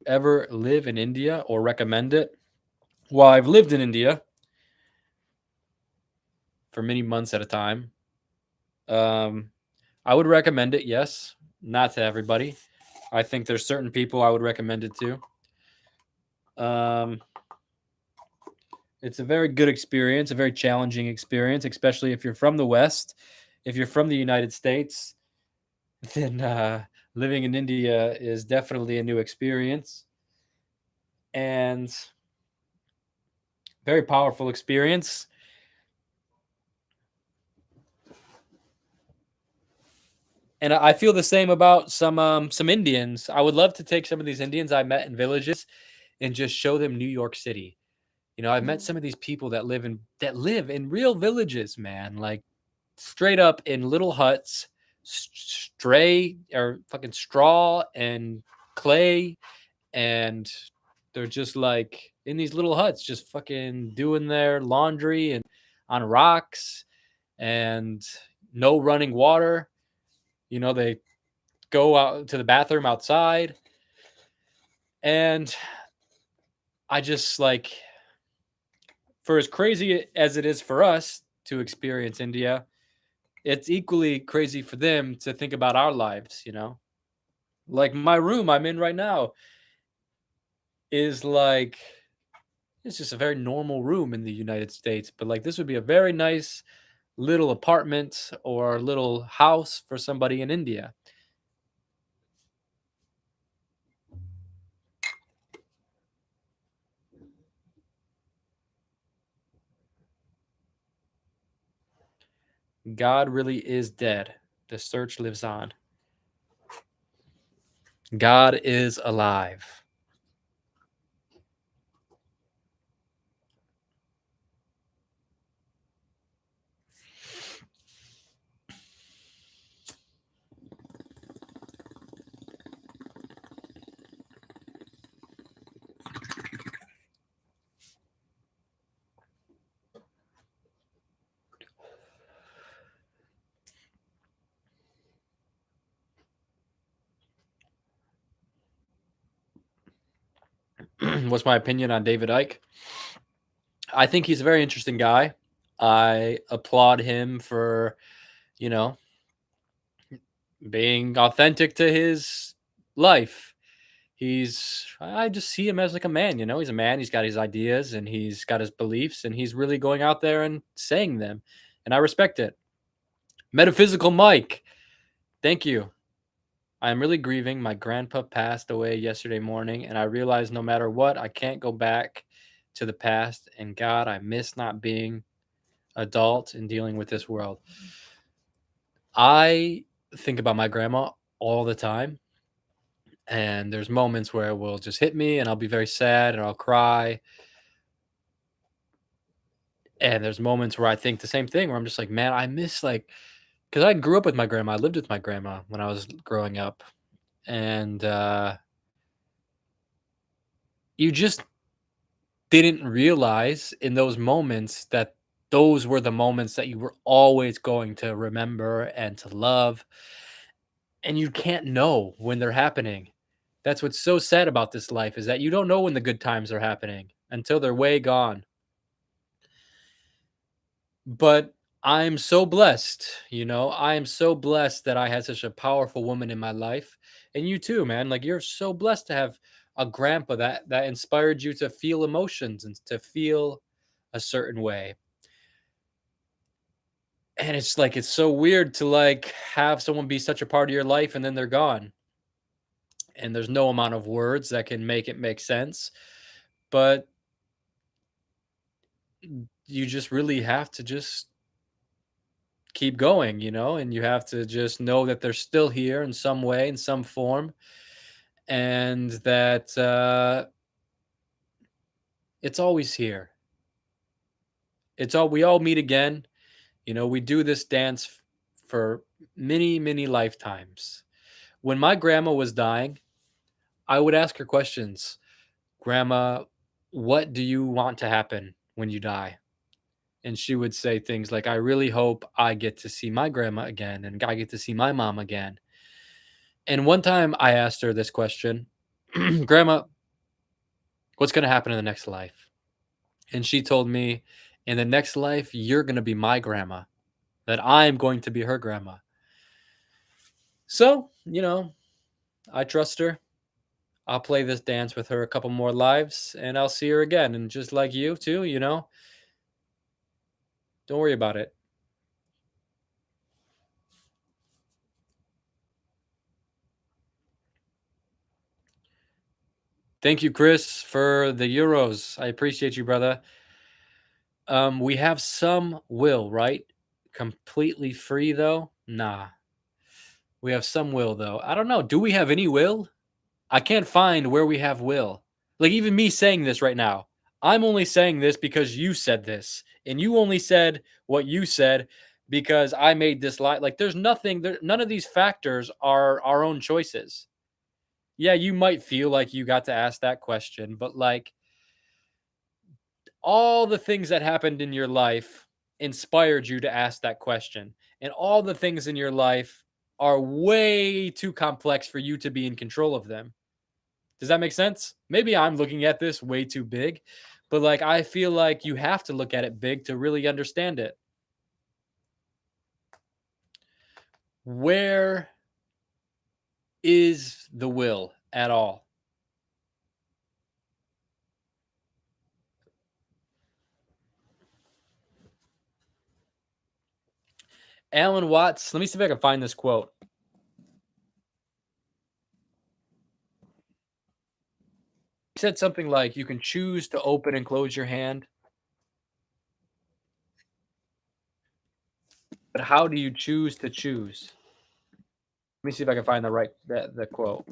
Ever live in India or recommend it? Well, I've lived in India for many months at a time. Um, I would recommend it, yes, not to everybody. I think there's certain people I would recommend it to. Um, it's a very good experience, a very challenging experience, especially if you're from the West. If you're from the United States, then living in India is definitely a new experience and very powerful experience. And I feel the same about some Indians. I would love to take some of these Indians I met in villages and just show them New York City. You know, I've met some of these people that live in real villages, man, like straight up in little huts, stray or fucking straw and clay, and they're just like in these little huts, just fucking doing their laundry and on rocks and no running water. You know, they go out to the bathroom outside. And I just like, for as crazy as it is for us to experience India, it's equally crazy for them to think about our lives, you know? Like my room I'm in right now is like, it's just a very normal room in the United States, but like this would be a very nice little apartment or little house for somebody in India. God really is dead. The search lives on. God is alive. What's my opinion on David Icke? I think he's a very interesting guy. I applaud him for, you know, being authentic to his life. I just see him as like a man, you know, he's a man, he's got his ideas and he's got his beliefs and he's really going out there and saying them. And I respect it. Metaphysical Mike, thank you. I am really grieving. My grandpa passed away yesterday morning, and I realized no matter what, I can't go back to the past. And God, I miss not being adult and dealing with this world. I think about my grandma all the time, and there's moments where it will just hit me, and I'll be very sad, and I'll cry. And there's moments where I think the same thing, where I'm just like, man, I miss like, because I grew up with my grandma. I lived with my grandma when I was growing up, and you just didn't realize in those moments that those were the moments that you were always going to remember and to love, and you can't know when they're happening. That's what's so sad about this life, is that you don't know when the good times are happening until they're way gone. But I'm so blessed, you know, I am so blessed that I had such a powerful woman in my life. And you too, man. Like you're so blessed to have a grandpa that inspired you to feel emotions and to feel a certain way. And it's like it's so weird to like have someone be such a part of your life and then they're gone. And there's no amount of words that can make it make sense. But you just really have to just keep going, you know, and you have to just know that they're still here in some way, in some form, and that it's always here. We all meet again. You know, we do this dance for many, many lifetimes. When my grandma was dying, I would ask her questions. Grandma, what do you want to happen when you die? And she would say things like, I really hope I get to see my grandma again and I get to see my mom again. And one time I asked her this question, Grandma, what's going to happen in the next life? And she told me, in the next life, you're going to be my grandma, that I'm going to be her grandma. So, you know, I trust her. I'll play this dance with her a couple more lives and I'll see her again. And just like you, too, don't worry about it. Thank you, Chris, for the euros. I appreciate you, brother. We have some will, right? Completely free, though? Nah. We have some will, though. I don't know. Do we have any will? I can't find where we have will. Like, even me saying this right now, I'm only saying this because you said this. And you only said what you said because I made this lie. Like, there's nothing, none of these factors are our own choices. Yeah, you might feel like you got to ask that question, but like, all the things that happened in your life inspired you to ask that question. And all the things in your life are way too complex for you to be in control of them. Does that make sense? Maybe I'm looking at this way too big, but like I feel like you have to look at it big to really understand it. Where is the will at all? Alan Watts, let me see if I can find this quote. He said something like, you can choose to open and close your hand, but how do you choose to choose? Let me see if I can find the quote.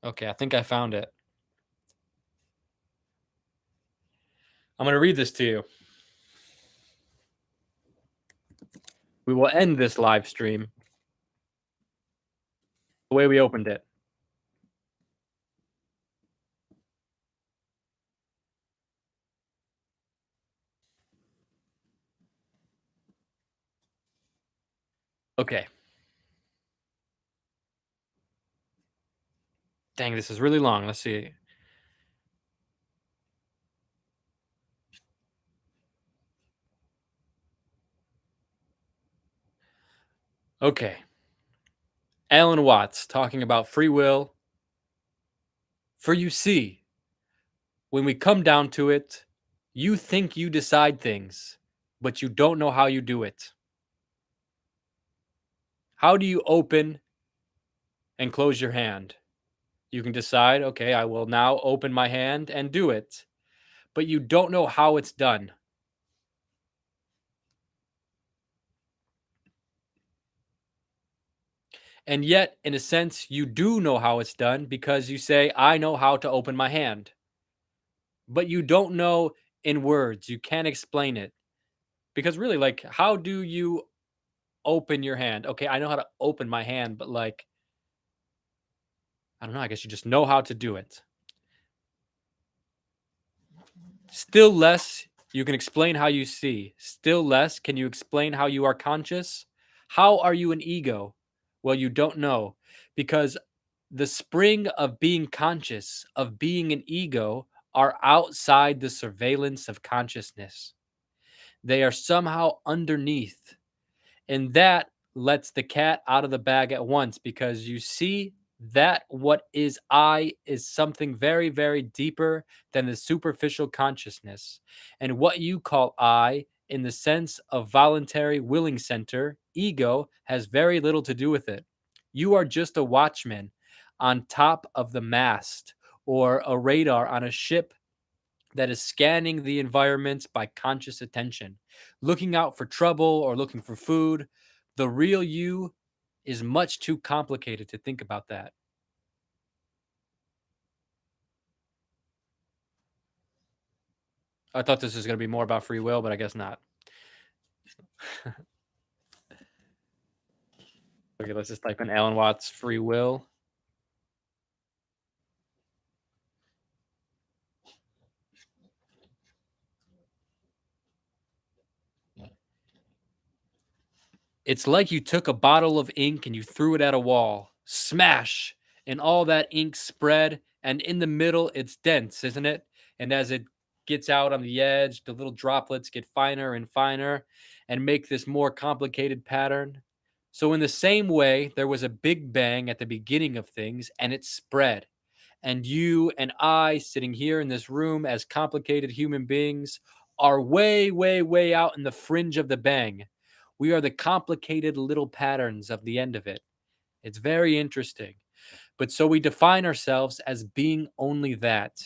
Okay, I think I found it. I'm going to read this to you. We will end this live stream the way we opened it. Okay. Dang, this is really long. Let's see. Okay. Alan Watts talking about free will. For you see, when we come down to it, you think you decide things, but you don't know how you do it. How do you open and close your hand? You can decide, okay, I will now open my hand and do it, but you don't know how it's done. And yet, in a sense, you do know how it's done because you say, I know how to open my hand. But you don't know in words. You can't explain it. Because really, like, how do you open your hand? Okay, I know how to open my hand, but like, I don't know. I guess you just know how to do it. Still less, you can explain how you see. Still less, can you explain how you are conscious? How are you an ego? Well, you don't know because the spring of being conscious, of being an ego, are outside the surveillance of consciousness. They are somehow underneath. And that lets the cat out of the bag at once because you see that what is I is something very, very deeper than the superficial consciousness. And what you call I, in the sense of voluntary willing center, ego, has very little to do with it. You are just a watchman on top of the mast or a radar on a ship that is scanning the environment by conscious attention, looking out for trouble or looking for food. The real you is much too complicated to think about that. I thought this was going to be more about free will, but I guess not. Okay, let's just type in Alan Watts free will. It's like you took a bottle of ink and you threw it at a wall. Smash! and all that ink spread, and in the middle it's dense, isn't it? And as it gets out on the edge, the little droplets get finer and finer and make this more complicated pattern. So in the same way, there was a big bang at the beginning of things and it spread. And you and I, sitting here in this room as complicated human beings, are way, way, way out in the fringe of the bang. We are the complicated little patterns of the end of it. It's very interesting. But so we define ourselves as being only that.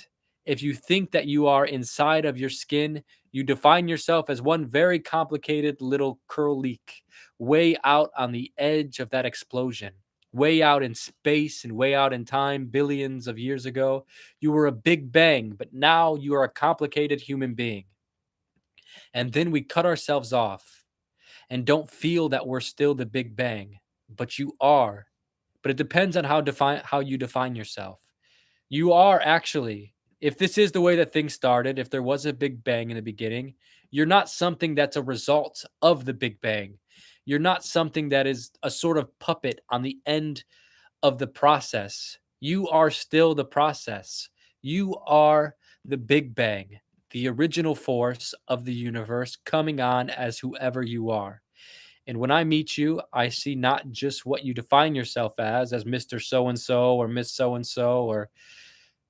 If you think that you are inside of your skin, you define yourself as one very complicated little curl leak, way out on the edge of that explosion, way out in space and way out in time, billions of years ago. You were a big bang, but now you are a complicated human being. And then we cut ourselves off and don't feel that we're still the big bang, but you are. But it depends on how you define yourself. You are actually, if this is the way that things started, if there was a big bang in the beginning, you're not something that's a result of the big bang. You're not something that is a sort of puppet on the end of the process. You are still the process. You are the big bang, the original force of the universe coming on as whoever you are. And when I meet you, I see not just what you define yourself as Mr. So and so, or Miss So and so, or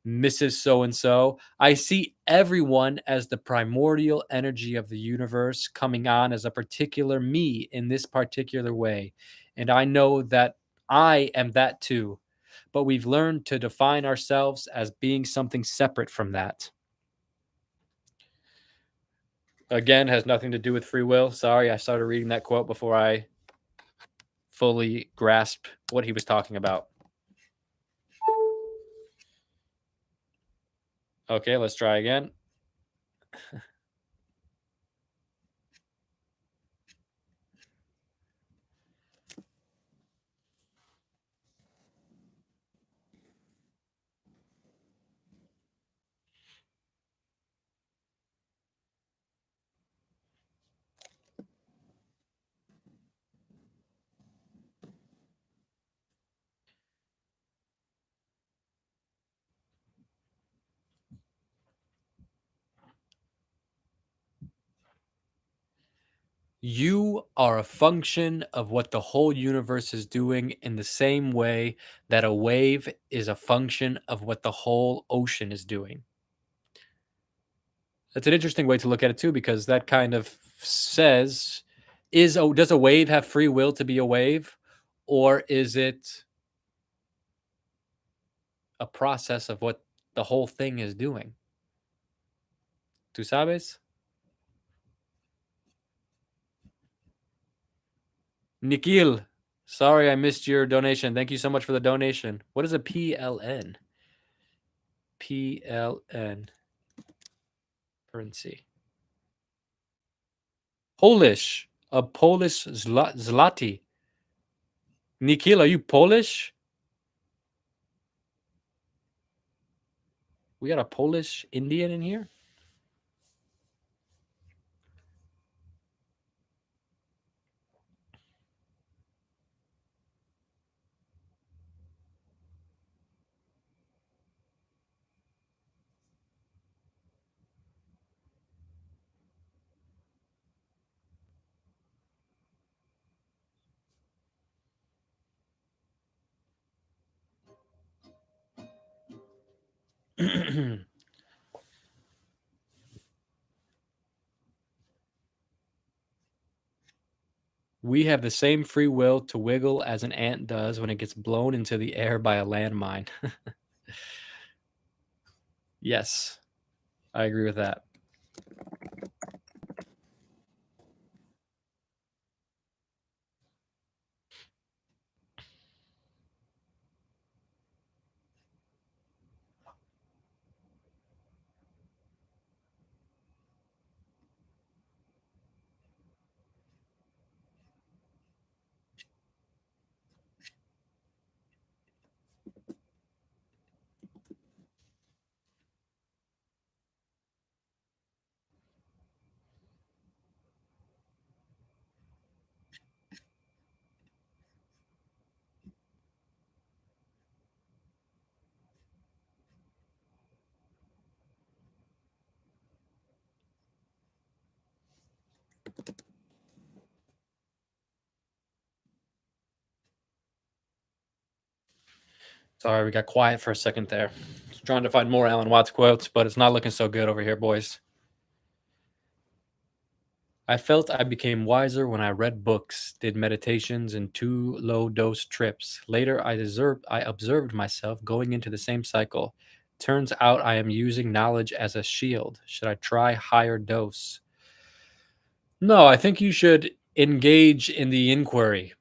Mrs. So and so. I see everyone as the primordial energy of the universe coming on as a particular me in this particular way. And I know that I am that too. But we've learned to define ourselves as being something separate from that. Again, has nothing to do with free will. Sorry, I started reading that quote before I fully grasped what he was talking about. Okay, let's try again. You are a function of what the whole universe is doing in the same way that a wave is a function of what the whole ocean is doing. That's an interesting way to look at it too, because that kind of says, does a wave have free will to be a wave, or is it a process of what the whole thing is doing? ¿Tú sabes? Nikhil, sorry I missed your donation. Thank you so much for the donation. What is a PLN? PLN currency. Polish. A Polish zloty. Nikhil, are you Polish? We got a Polish Indian in here? We have the same free will to wiggle as an ant does when it gets blown into the air by a landmine. Yes, I agree with that. Sorry, we got quiet for a second there. Trying to find more Alan Watts quotes, but it's not looking so good over here, boys. I felt I became wiser when I read books, did meditations, and 2 low-dose trips. Later, I observed myself going into the same cycle. Turns out I am using knowledge as a shield. Should I try higher dose? No, I think you should engage in the inquiry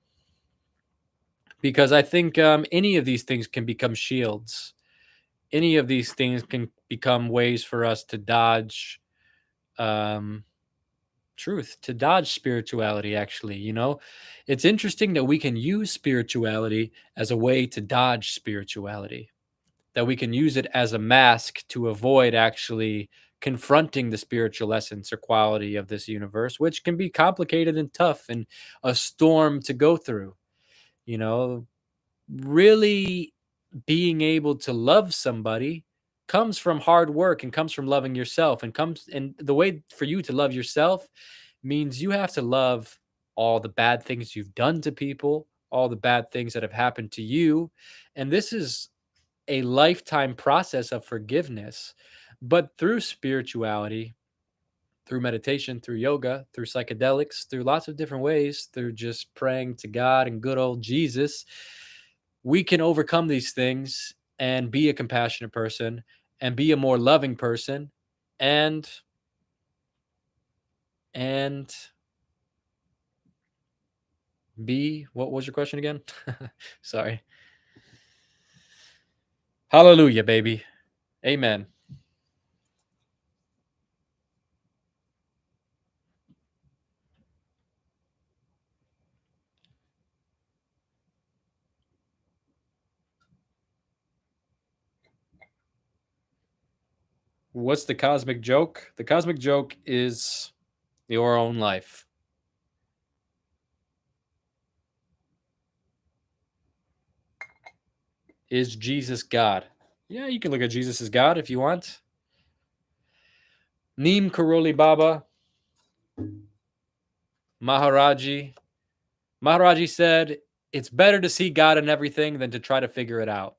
because I think any of these things can become shields. Any of these things can become ways for us to dodge um, truth, to dodge spirituality. Actually, it's interesting that we can use spirituality as a way to dodge spirituality, that we can use it as a mask to avoid actually confronting the spiritual essence or quality of this universe, which can be complicated and tough and a storm to go through. You know, really being able to love somebody comes from hard work and comes from loving yourself and the way for you to love yourself means you have to love all the bad things you've done to people, all the bad things that have happened to you. And this is a lifetime process of forgiveness. But through spirituality, through meditation, through yoga, through psychedelics, through lots of different ways, through just praying to God and good old Jesus, we can overcome these things and be a compassionate person and be a more loving person and and be what was your question again? Sorry. Hallelujah, baby. Amen. What's the cosmic joke? The cosmic joke is your own life. Is Jesus God? Yeah, you can look at Jesus as God if you want. Neem Karoli Baba, Maharaji. Maharaji said, it's better to see God in everything than to try to figure it out.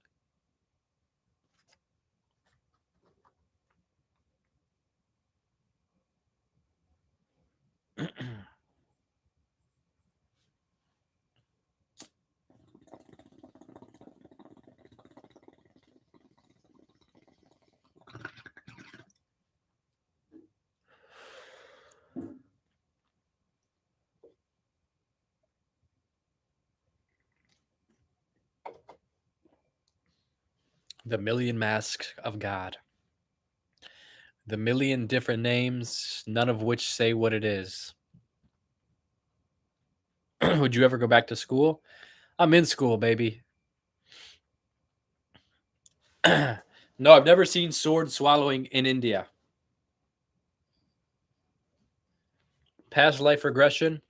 The million masks of God. The million different names, none of which say what it is. Would you ever go back to school? I'm in school, baby. No, I've never seen sword swallowing in India. Past life regression.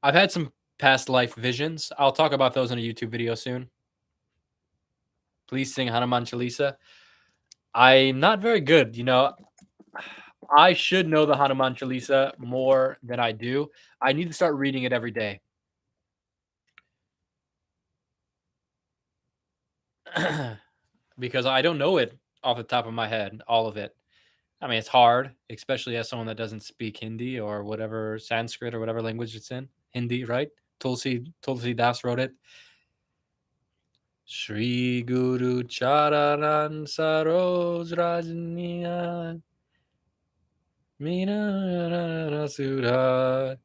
I've had some past life visions. I'll talk about those in a YouTube video soon. Please sing Hanuman Chalisa. I'm not very good. I should know the Hanuman Chalisa more than I do. I need to start reading it every day. Because I don't know it off the top of my head, all of it. I mean, it's hard, especially as someone that doesn't speak Hindi or whatever Sanskrit or whatever language it's in. Hindi, right? Tulsi Das wrote it. Shri Guru Charanan Saroj Rajniya Mina Sudha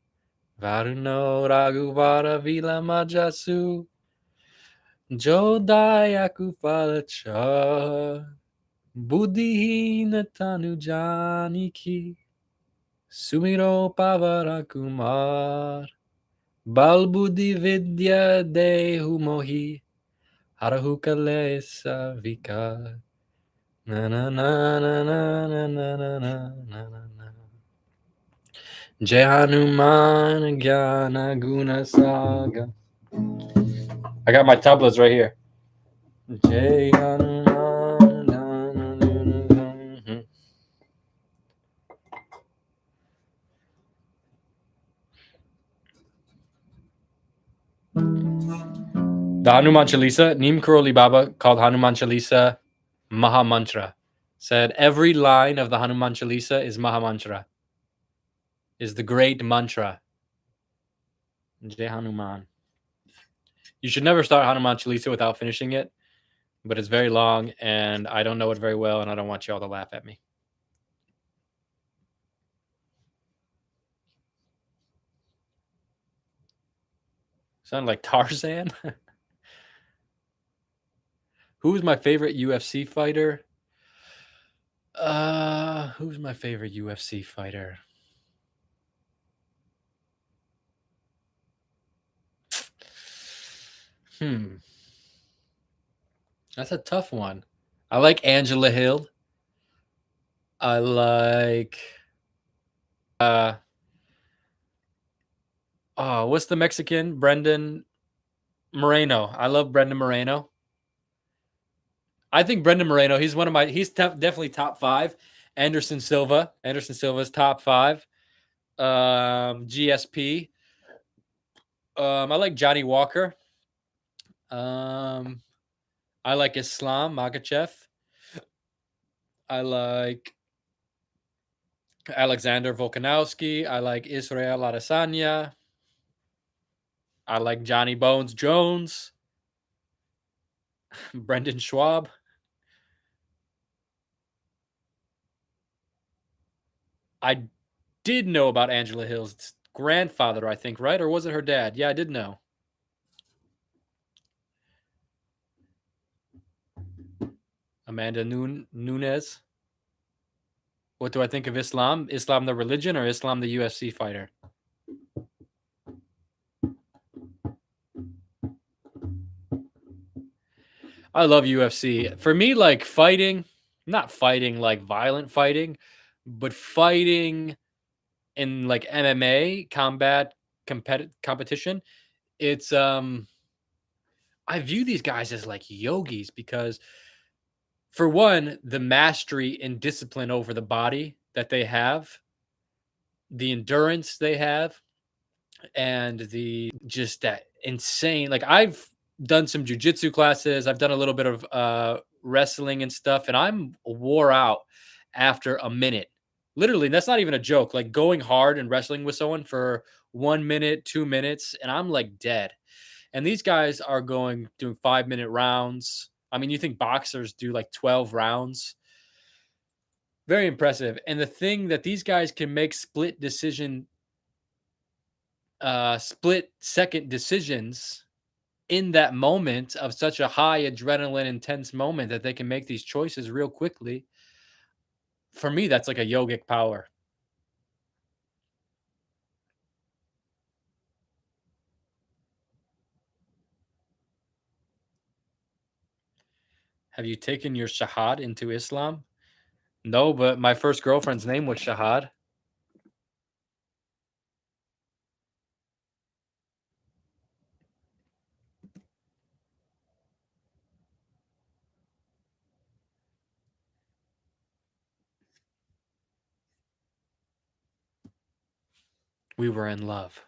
Varuno Raghuvara Vila Majasu Jodayaku Falacha Buddhihina Tanu Janiki Sumiro Pavara Kumar Balbudi Vidya Dehu Mohi Harahu Kalesa Vika na na na na na na na na na na na Jai Hanuman Gyana Guna Saga. I got my tablets right here. Jai Hanuman. The Hanuman Chalisa, Neem Karoli Baba called Hanuman Chalisa Maha Mantra. Said every line of the Hanuman Chalisa is Maha Mantra, is the great mantra. Jai Hanuman. You should never start Hanuman Chalisa without finishing it, but it's very long and I don't know it very well and I don't want you all to laugh at me. Sound like Tarzan? Who's my favorite UFC fighter? Who's my favorite UFC fighter? That's a tough one. I like Angela Hill. I like what's the Mexican? Brendan Moreno. I love Brendan Moreno. I think Brendan Moreno, he's one of my he's definitely top 5. Anderson Silva. Anderson Silva's top 5. GSP. I like Johnny Walker. I like Islam Makhachev. I like Alexander Volkanovski. I like Israel Adesanya. I like Johnny Bones Jones. Brendan Schwab. I did know about Angela Hill's grandfather, I think, right? Or was it her dad? Yeah, I did know. Amanda Nunes. What do I think of Islam? Islam the religion or Islam the UFC fighter? I love UFC. For me, like fighting, not fighting like violent fighting, but fighting in like MMA combat competition. It's I view these guys as like yogis because for one, the mastery and discipline over the body that they have, the endurance they have, and the just that insane. Like I've done some jujitsu classes, I've done a little bit of wrestling and stuff, and I'm wore out after a minute. Literally, that's not even a joke. Like going hard and wrestling with someone for 1 minute, 2 minutes, and I'm like dead. And these guys are doing 5 minute rounds. I mean, you think boxers do like 12 rounds? Very impressive. And the thing that these guys can make split second decisions in that moment of such a high adrenaline intense moment that they can make these choices real quickly. For me, that's like a yogic power. Have you taken your shahad into Islam? No, but my first girlfriend's name was Shahad. We were in love.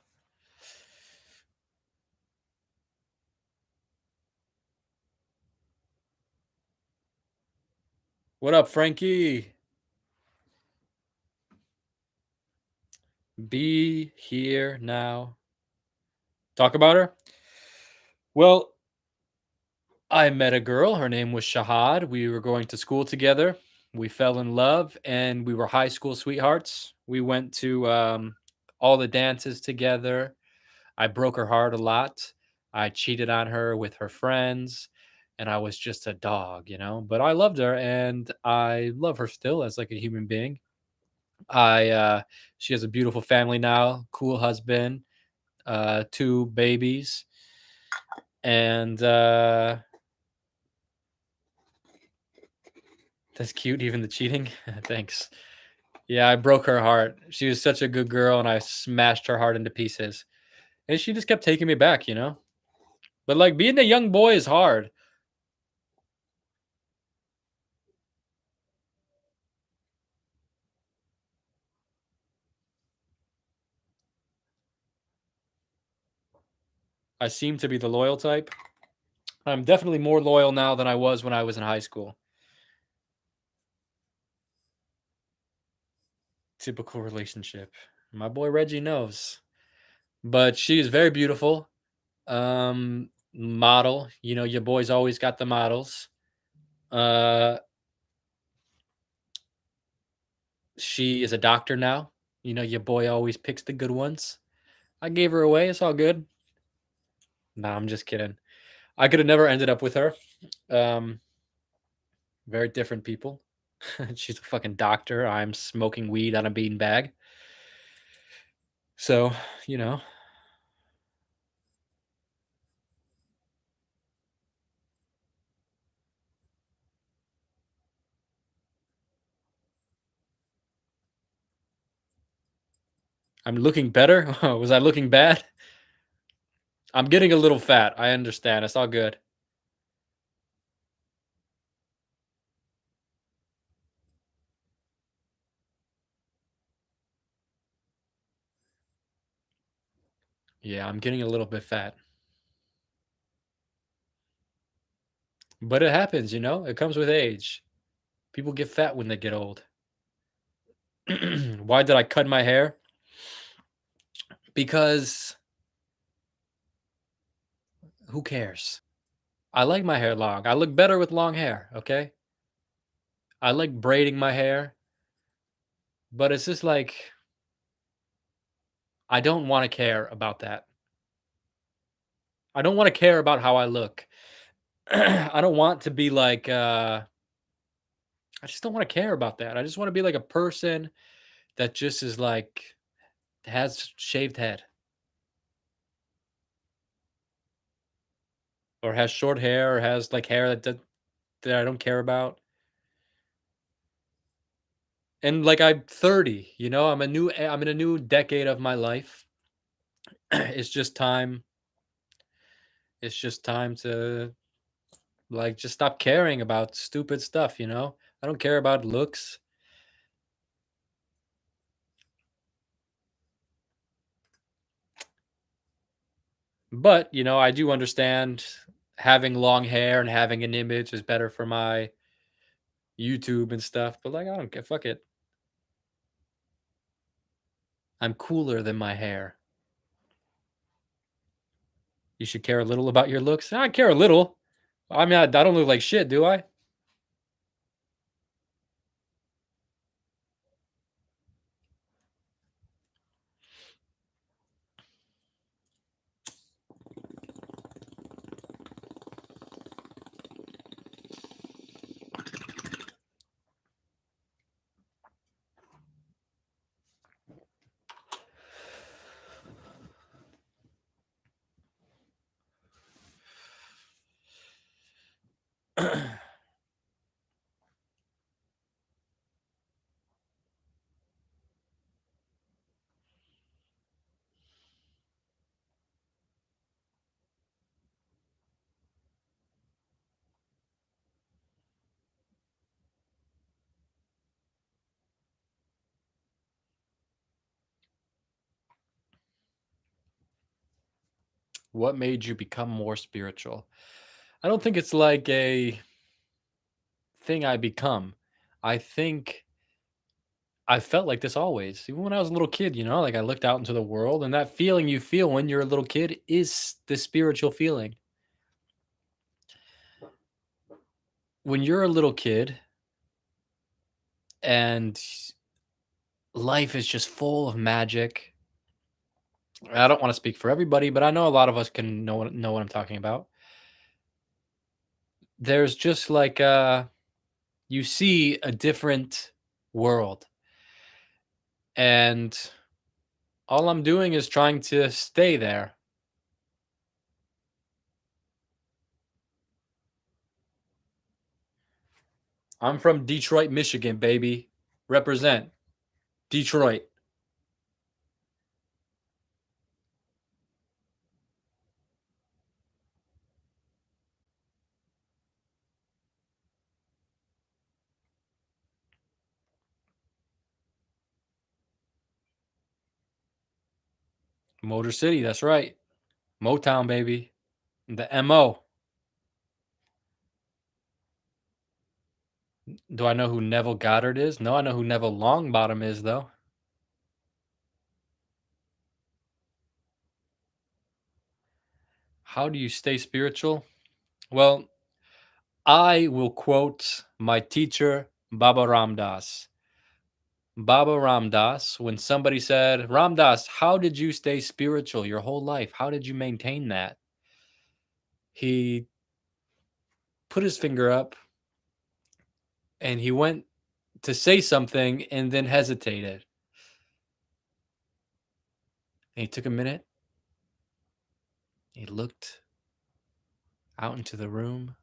What up, Frankie? Be here now. Talk about her? Well, I met a girl. Her name was Shahad. We were going to school together. We fell in love and we were high school sweethearts. We went to all the dances together. I broke her heart a lot. I cheated on her with her friends and I was just a dog, but I loved her and I love her still as like a human being. She has a beautiful family now, cool husband, 2 babies, and that's cute, even the cheating. Thanks. Yeah, I broke her heart. She was such a good girl, and I smashed her heart into pieces. And she just kept taking me back. But like being a young boy is hard. I seem to be the loyal type. I'm definitely more loyal now than I was when I was in high school. Typical relationship. My boy Reggie knows. But she is very beautiful. Model. You know, your boy's always got the models. Uh, she is a doctor now. You know, your boy always picks the good ones. I gave her away. It's all good. Nah, I'm just kidding. I could have never ended up with her. Um, very different people. She's a fucking doctor. I'm smoking weed on a bean bag. So, you know, I'm looking better. Was I looking bad? I'm getting a little fat. I understand. It's all good. Yeah, I'm getting a little bit fat. But it happens, you know? It comes with age. People get fat when they get old. Why did I cut my hair? Because who cares? I like my hair long. I look better with long hair, okay? I like braiding my hair, but it's just like I don't want to care about that. I don't want to care about how I look. I don't want to be like I just don't want to care about that. I just want to be like a person that just is like has shaved head or has short hair or has like hair that I don't care about. And like I'm 30, you know, I'm in a new decade of my life. It's just time. It's just time to like just stop caring about stupid stuff, you know? I don't care about looks. But, you know, I do understand having long hair and having an image is better for my YouTube and stuff, but like I don't care. Fuck it. I'm cooler than my hair. You should care a little about your looks. I care a little. I mean, I don't look like shit, do I? What made you become more spiritual? I don't think it's like a thing I become. I think I felt like this always. Even when I was a little kid, you know, like I looked out into the world and that feeling you feel when you're a little kid is the spiritual feeling. When you're a little kid and life is just full of magic. I don't want to speak for everybody, but I know a lot of us can know what I'm talking about. There's just like you see a different world, and all I'm doing is trying to stay there. I'm from Detroit, Michigan, baby. Represent Detroit. Motor City, that's right. Motown, baby. The MO. Do I know who Neville Goddard is? No, I know who Neville Longbottom is, though. How do you stay spiritual? Well, I will quote my teacher, Baba Ramdas. Baba Ramdas, when somebody said, Ramdas, how did you stay spiritual your whole life? How did you maintain that? He put his finger up and he went to say something and then hesitated. And he took a minute. He looked out into the room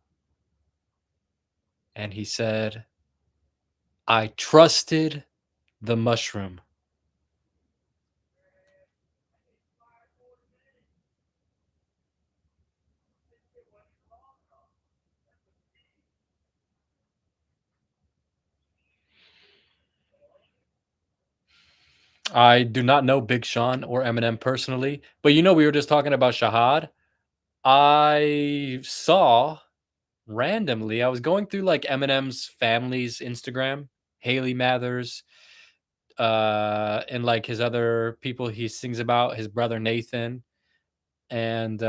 and he said, I trusted the mushroom. I do not know Big Sean or Eminem personally, but we were just talking about Shahad. I saw randomly, I was going through like Eminem's family's Instagram, Haley Mathers, and like his other people he sings about, his brother Nathan and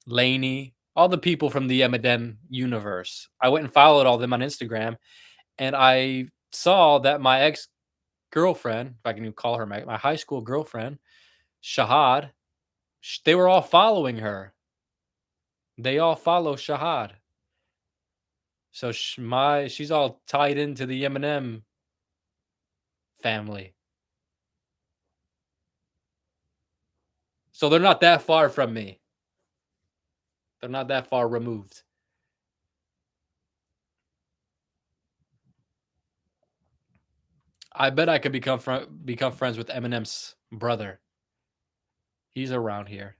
Lainey, all the people from the Eminem universe. I went and followed all of them on Instagram, and I saw that my ex girlfriend, if I can even call her my high school girlfriend, Shahad, they were all following her. They all follow Shahad. So she's all tied into the Eminem family. So they're not that far from me. They're not that far removed. I bet I could become friends with Eminem's brother. He's around here.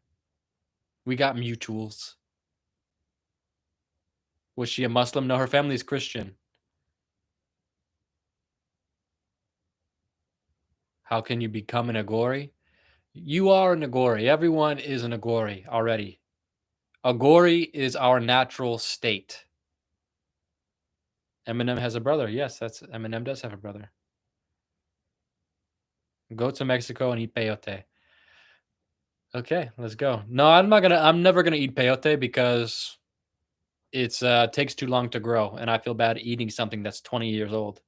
We got mutuals. Was she a Muslim? No, her family's Christian. How can you become an Agori? You are an Agori. Everyone is an Agori already. Agori is our natural state. Eminem has a brother. Yes, that's Eminem does have a brother. Go to Mexico and eat peyote. Okay, let's go. No, I'm never gonna eat peyote because it's takes too long to grow, and I feel bad eating something that's 20 years old.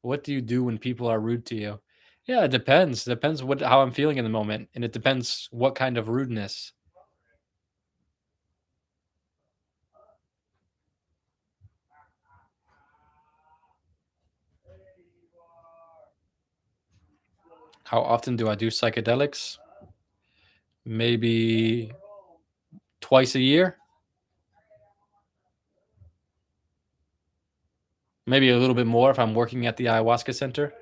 What do you do when people are rude to you? Yeah, it depends. Depends what how I'm feeling in the moment, and it depends what kind of rudeness. How often do I do psychedelics? Maybe twice a year, maybe a little bit more if I'm working at the ayahuasca center.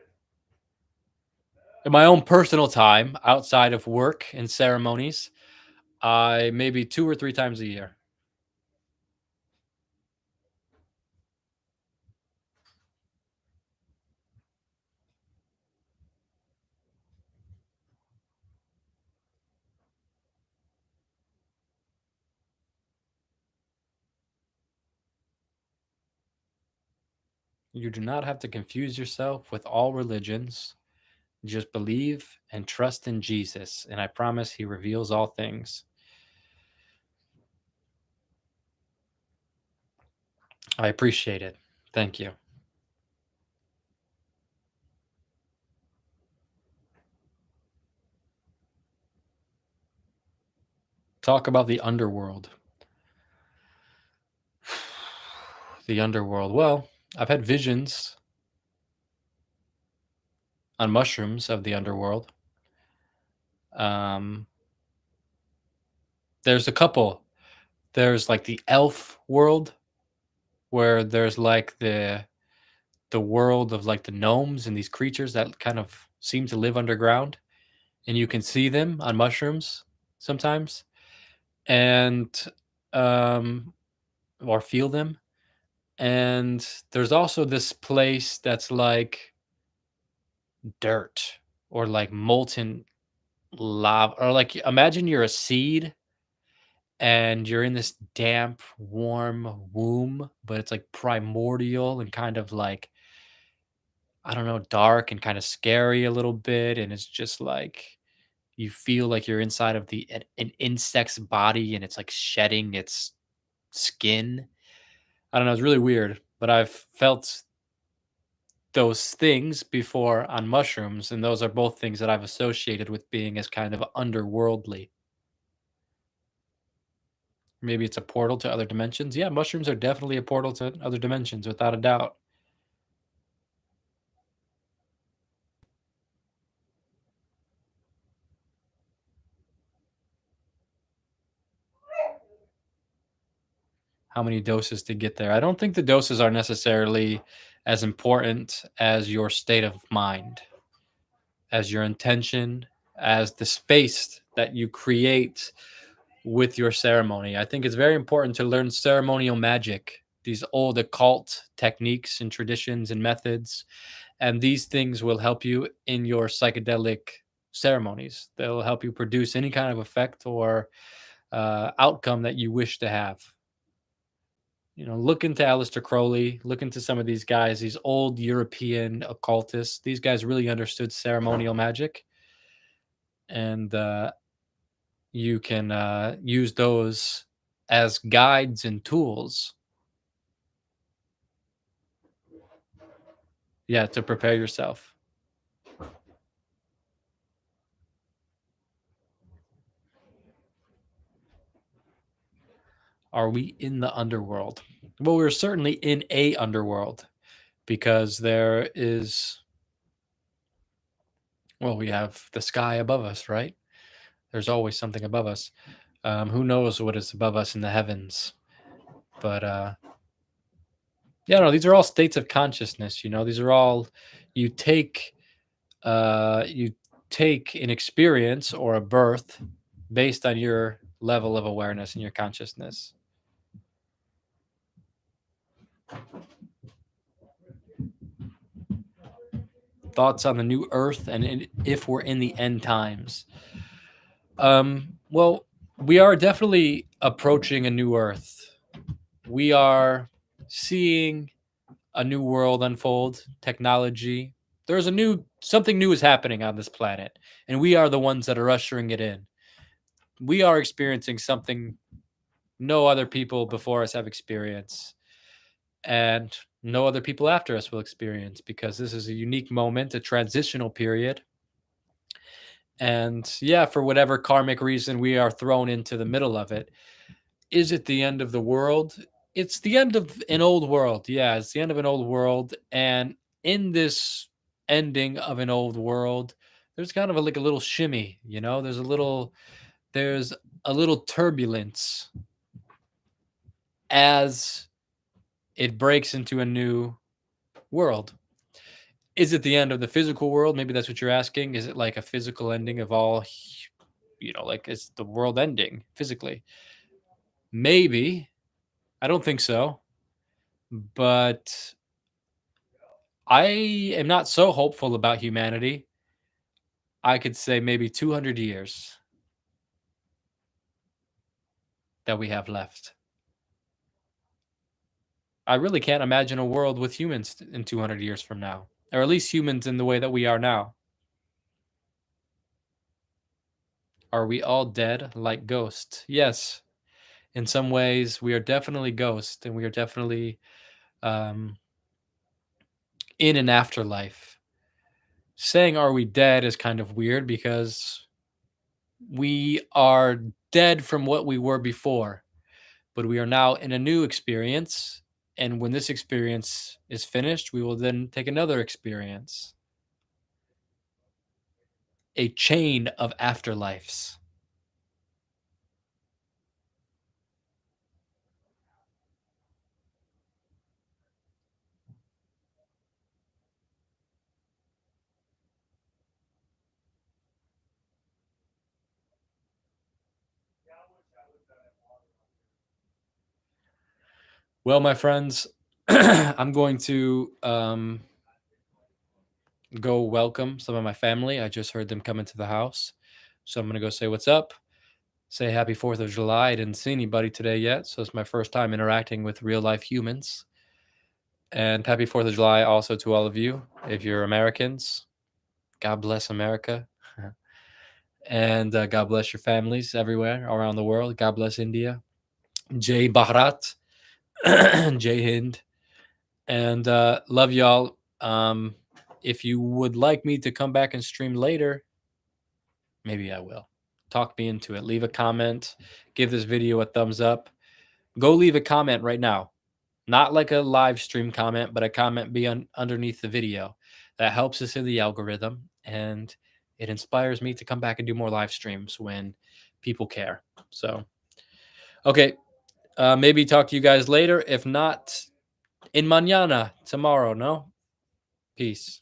In my own personal time, outside of work and ceremonies, I maybe 2 or 3 times a year. You do not have to confuse yourself with all religions. Just believe and trust in Jesus, and I promise he reveals all things. I appreciate it. Thank you. Talk about the underworld. The underworld. Well, I've had visions on mushrooms of the underworld. Um, there's a couple. There's like the elf world, where there's like the world of like the gnomes and these creatures that kind of seem to live underground, and you can see them on mushrooms sometimes, and um, or feel them. And there's also this place that's like dirt or like molten lava, or like imagine you're a seed and you're in this damp, warm womb, but it's like primordial and kind of like, I don't know, dark and kind of scary a little bit. And it's just like you feel like you're inside of an insect's body and it's like shedding its skin. I don't know, it's really weird, but I've felt those things before on mushrooms, and those are both things that I've associated with being as kind of underworldly. Maybe it's a portal to other dimensions. Yeah, mushrooms are definitely a portal to other dimensions, without a doubt. How many doses to get there? I don't think the doses are necessarily as important as your state of mind, as your intention, as the space that you create with your ceremony. I think it's very important to learn ceremonial magic, these old occult techniques and traditions and methods. And these things will help you in your psychedelic ceremonies. They'll help you produce any kind of effect or outcome that you wish to have. You know, look into Aleister Crowley, look into some of these guys, these old European occultists. These guys really understood ceremonial magic, and you can use those as guides and tools, yeah, to prepare yourself. Are we in the underworld? Well, we're certainly in a underworld because there is, well, we have the sky above us, right? There's always something above us. Who knows what is above us in the heavens? But yeah, no, these are all states of consciousness. You know, these are all you take. You take an experience or a birth based on your level of awareness and your consciousness. Thoughts on the new Earth and if we're in the end times. Well, we are definitely approaching a new Earth. We are seeing a new world unfold, technology. There's a new something new is happening on this planet, and we are the ones that are ushering it in. We are experiencing something no other people before us have experienced, and no other people after us will experience, because this is a unique moment, a transitional period. And yeah, for whatever karmic reason, we are thrown into the middle of it. Is it the end of the world? It's the end of an old world. Yeah, it's the end of an old world. And in this ending of an old world, there's kind of like a little shimmy, you know? There's a little turbulence as it breaks into a new world. Is it the end of the physical world? Maybe that's what you're asking. Is it like a physical ending of all, like is the world ending physically? Maybe. I don't think so. But I am not so hopeful about humanity. I could say maybe 200 years that we have left. I really can't imagine a world with humans in 200 years from now, or at least humans in the way that we are now. Are we all dead like ghosts? Yes. In some ways, we are definitely ghosts, and we are definitely um, in an afterlife. Saying are we dead is kind of weird because we are dead from what we were before, but we are now in a new experience. And when this experience is finished, we will then take another experience, a chain of afterlives. Well, my friends, I'm going to go welcome some of my family. I just heard them come into the house. So I'm going to go say what's up, say happy 4th of July. I didn't see anybody today yet, so it's my first time interacting with real life humans. And happy 4th of July also to all of you. If you're Americans, God bless America. And God bless your families everywhere around the world. God bless India. Jai Bharat. Jai Hind. And love y'all. If you would like me to come back and stream later, maybe I will. Talk me into it. Leave a comment. Give this video a thumbs up. Go leave a comment right now. Not like a live stream comment, but a comment be underneath the video. That helps us in the algorithm, and it inspires me to come back and do more live streams when people care. So, okay, maybe talk to you guys later. If not, in mañana, tomorrow, no? Peace.